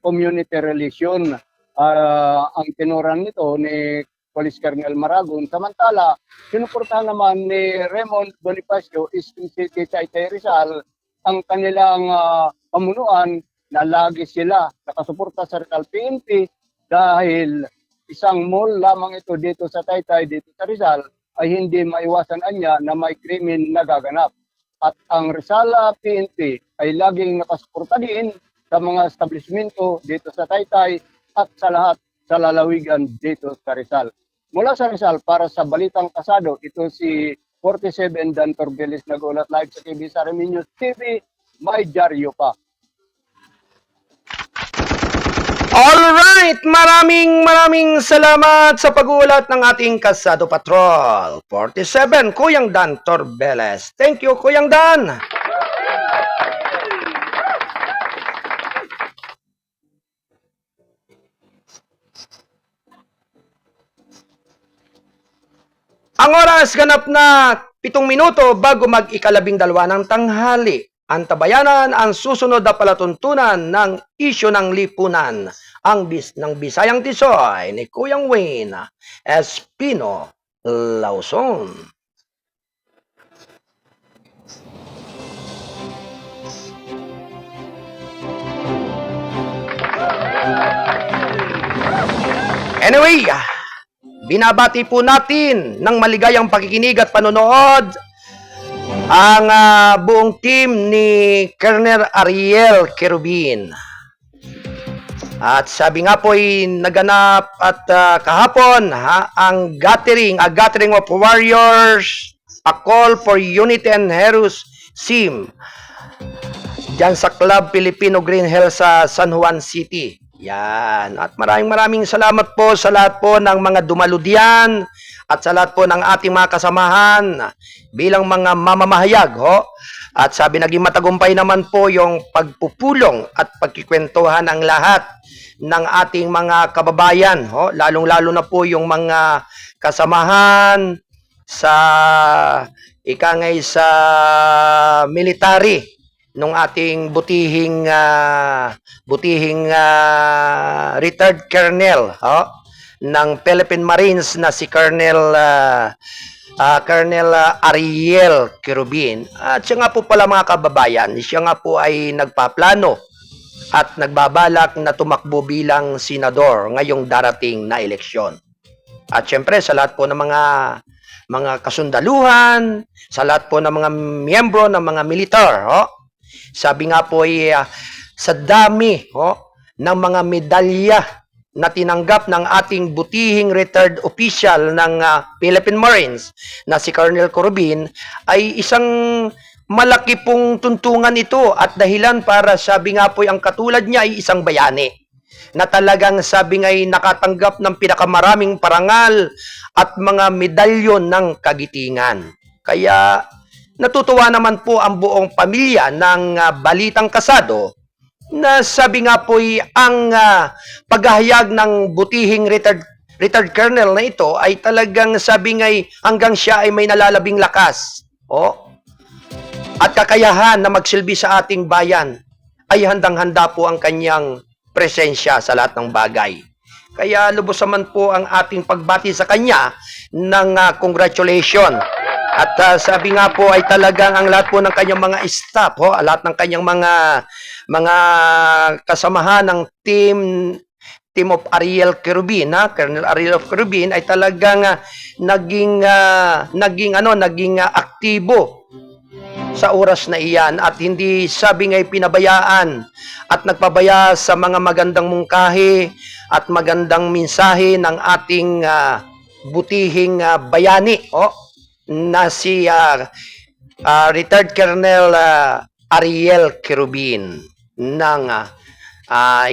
Speaker 5: community relation. Ang tinuran nito ni Police Colonel Maragon. Samantala, sinuportahan naman ni Raymond Bonifacio, Eastern City, Taytay Rizal, ang kanilang pamunuan na lagi sila nakasuporta sa Rizal PNP dahil isang mall lamang ito dito sa Taytay, dito sa Rizal, ay hindi maiwasan anya na may krimen nagaganap. At ang Rizal PNP ay laging nakasuporta din sa mga establishmento dito sa Taytay at sa lahat sa lalawigan dito sa Rizal. Mula sa Rizal, para sa Balitang Kasado, ito si 47 Dan Torbelis nag-ulat live sa TV sa Remin News TV. May dyaryo pa.
Speaker 2: Alright, maraming salamat sa pag-uulat ng ating Kasado Patrol. 47, Kuyang Dan Torbeles. Thank you, Kuyang Dan. Ang oras ganap na 7 minuto bago mag-12 ng tanghali. Antabayanan ang susunod na palatuntunan ng isyu ng lipunan. Ang ng Bisayang Tisoy ni Kuyang Wayne Espino Lawson. Anyway, binabati po natin ng maligayang pakikinig at panonood ang buong team ni Colonel Ariel Querubin. At sabi nga po ay naganap at kahapon ang gathering, a gathering of warriors, a call for unity and heroism dyan sa Club Filipino Green Hills sa San Juan City. Yan. At maraming salamat po sa lahat po ng mga dumalo diyan at sa lahat po ng ating mga kasamahan bilang mga mamamahayag. At sabi naging matagumpay naman po yung pagpupulong at pagkikwentuhan ng lahat ng ating mga kababayan. Lalong-lalo na po yung mga kasamahan sa ikangay sa military nung ating butihing retired colonel ng Philippine Marines na si Colonel Ariel Querubin. At siya nga po pala mga kababayan, siya nga po ay nagpaplano at nagbabalak na tumakbo bilang senador ngayong darating na eleksyon. At syempre sa lahat po ng mga kasundaluhan, sa lahat po ng mga miyembro ng mga militar, sabi nga po ay sa dami ng mga medalya na tinanggap ng ating butihing retired official ng Philippine Marines na si Colonel Querubin ay isang malaki pong tuntungan ito at dahilan para sabi nga po ang katulad niya ay isang bayani na talagang sabi nga ay nakatanggap ng pinakamaraming parangal at mga medalyon ng kagitingan. Kaya natutuwa naman po ang buong pamilya ng Balitang Kasado na sabi nga po ang paghahayag ng butihing retired colonel na ito ay talagang sabi nga hanggang siya ay may nalalabing lakas at kakayahan na magsilbi sa ating bayan ay handang-handa po ang kanyang presensya sa lahat ng bagay. Kaya lubos naman po ang ating pagbati sa kanya ng congratulations. At sabi nga po ay talagang ang lahat po ng kanyang mga staff, lahat ng kanyang mga kasamahan ng team of Ariel Querubin, Colonel Ariel Querubin ay talagang naging aktibo sa oras na iyan at hindi sabi nga pinabayaan at nagpabaya sa mga magandang mungkahi at magandang mensahe ng ating butihing bayani na si retired Colonel Ariel Querubin ng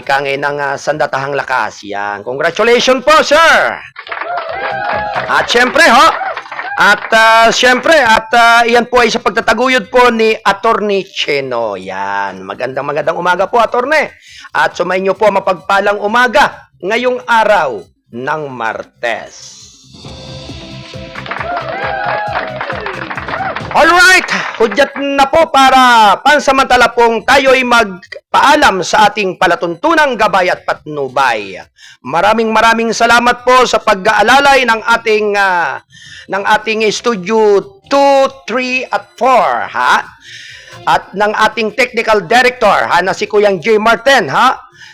Speaker 2: ikangay ng Sandatahang Lakas. Yan. Congratulations po, sir! At syempre, iyan po ay sa pagtataguyod po ni Attorney Cheno. Yan. Magandang umaga po, Attorney. At sumayin niyo po mapagpalang umaga ngayong araw ng Martes. Alright, hudyat na po para pansamantala pong tayo'y magpaalam sa ating palatuntunang gabay at patnubay. Maraming salamat po sa pag-aalalay ng ating Studio 2, 3 at 4, At ng ating technical director, na si Kuyang J. Martin,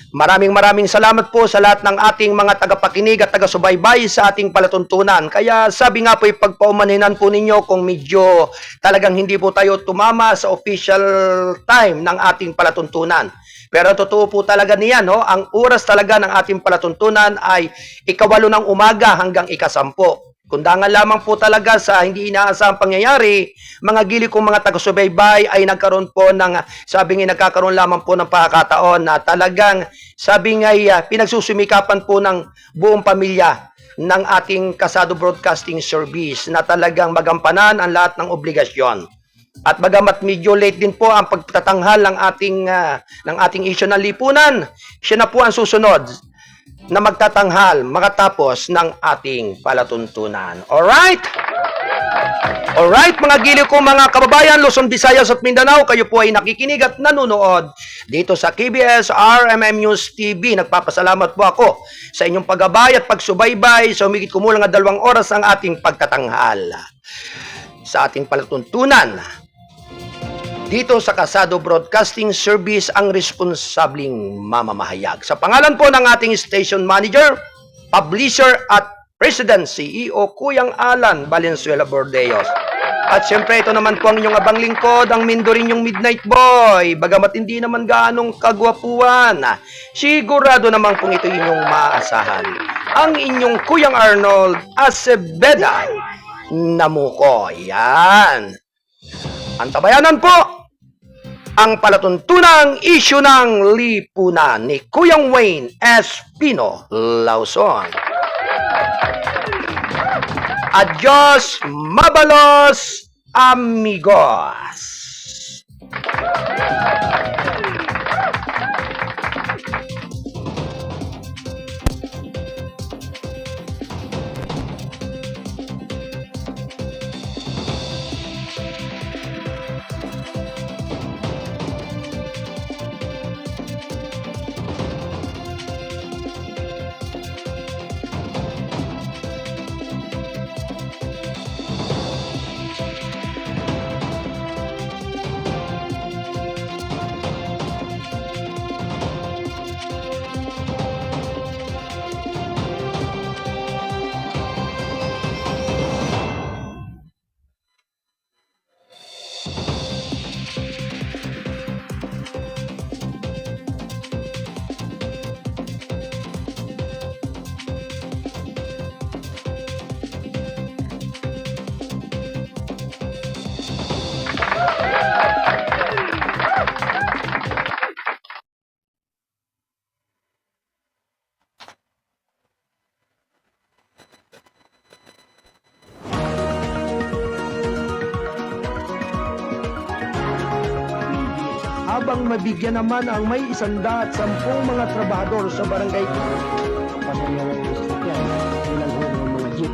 Speaker 2: Maraming salamat po sa lahat ng ating mga tagapakinig at taga-subaybay sa ating palatuntunan. Kaya sabi nga po, pagpaumaninan po ninyo kung medyo talagang hindi po tayo tumama sa official time ng ating palatuntunan. Pero totoo po talaga niyan, ang oras talaga ng ating palatuntunan ay 8:08 ng umaga hanggang 10:10. Kundangan lamang po talaga sa hindi inaasahang pangyayari, mga gili kong mga taga-subaybay ay nagkaroon po ng, nagkakaroon lamang po ng pagkakataon na talagang, pinagsusumikapan po ng buong pamilya ng ating Kasado Broadcasting Service na talagang magampanan ang lahat ng obligasyon. At bagamat medyo late din po ang pagtatanghal ng ating issue ng lipunan, siya na po ang susunod na magtatanghal makatapos ng ating palatuntunan. Alright? Alright, mga giliw ko mga kababayan, Luzon, Visayas at Mindanao, kayo po ay nakikinig at nanonood dito sa KBS RMM News TV. Nagpapasalamat po ako sa inyong paggabay at pagsubaybay sa humigit kumulang 2 oras ang ating pagtatanghal sa ating palatuntunan. Dito sa Kasado Broadcasting Service ang responsabling mamamahayag. Sa pangalan po ng ating station manager, publisher at president CEO Kuyang Alan Valenzuela Bordeos. At syempre ito naman po ang inyong abang lingkod, ang Mindorinyong Midnight Boy. Bagamat hindi naman gaanong kagwapuan, sigurado naman pong ito inyong maaasahan. Ang inyong Kuyang Arnold Acebeda Namuko. Yan. Antabayanan po ang palatuntunang isyu ng lipunan ni Kuyang Wayne S. Pino Lauson. Adios, mabalos, amigos.
Speaker 3: habang mabigyan naman ang may 110 mga trabahador sa barangay.
Speaker 5: Pasaya lang yung sasakyan. Ilan ho ng mga jeep.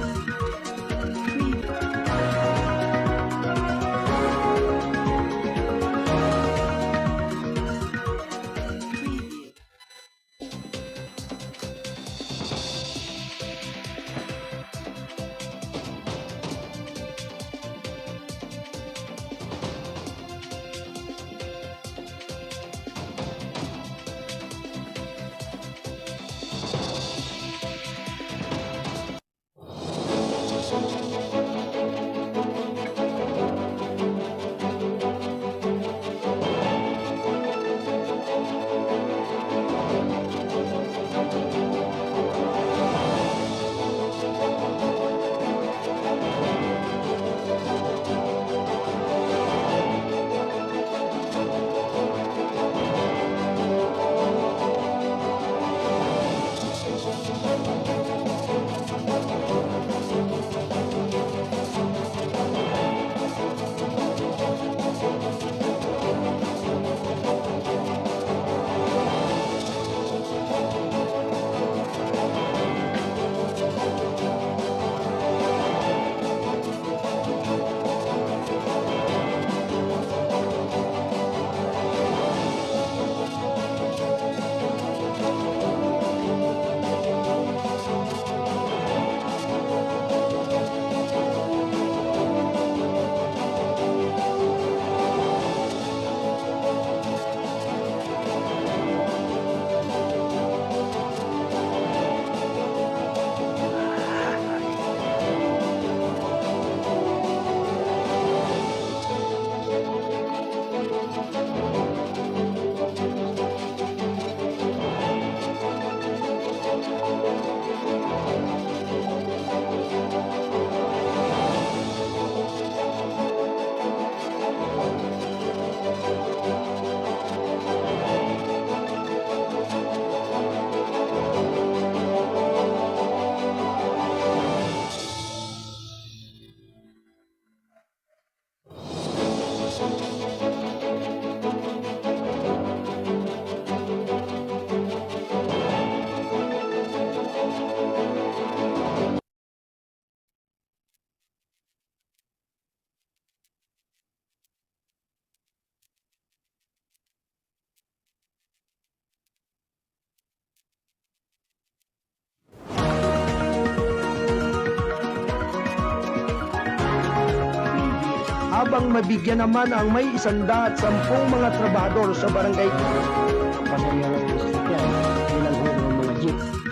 Speaker 3: Habang mabigyan naman ang may 110 mga trabahador sa barangay.
Speaker 5: Pasaya lang yung sasakyan. Ilan ho ng mga jeep.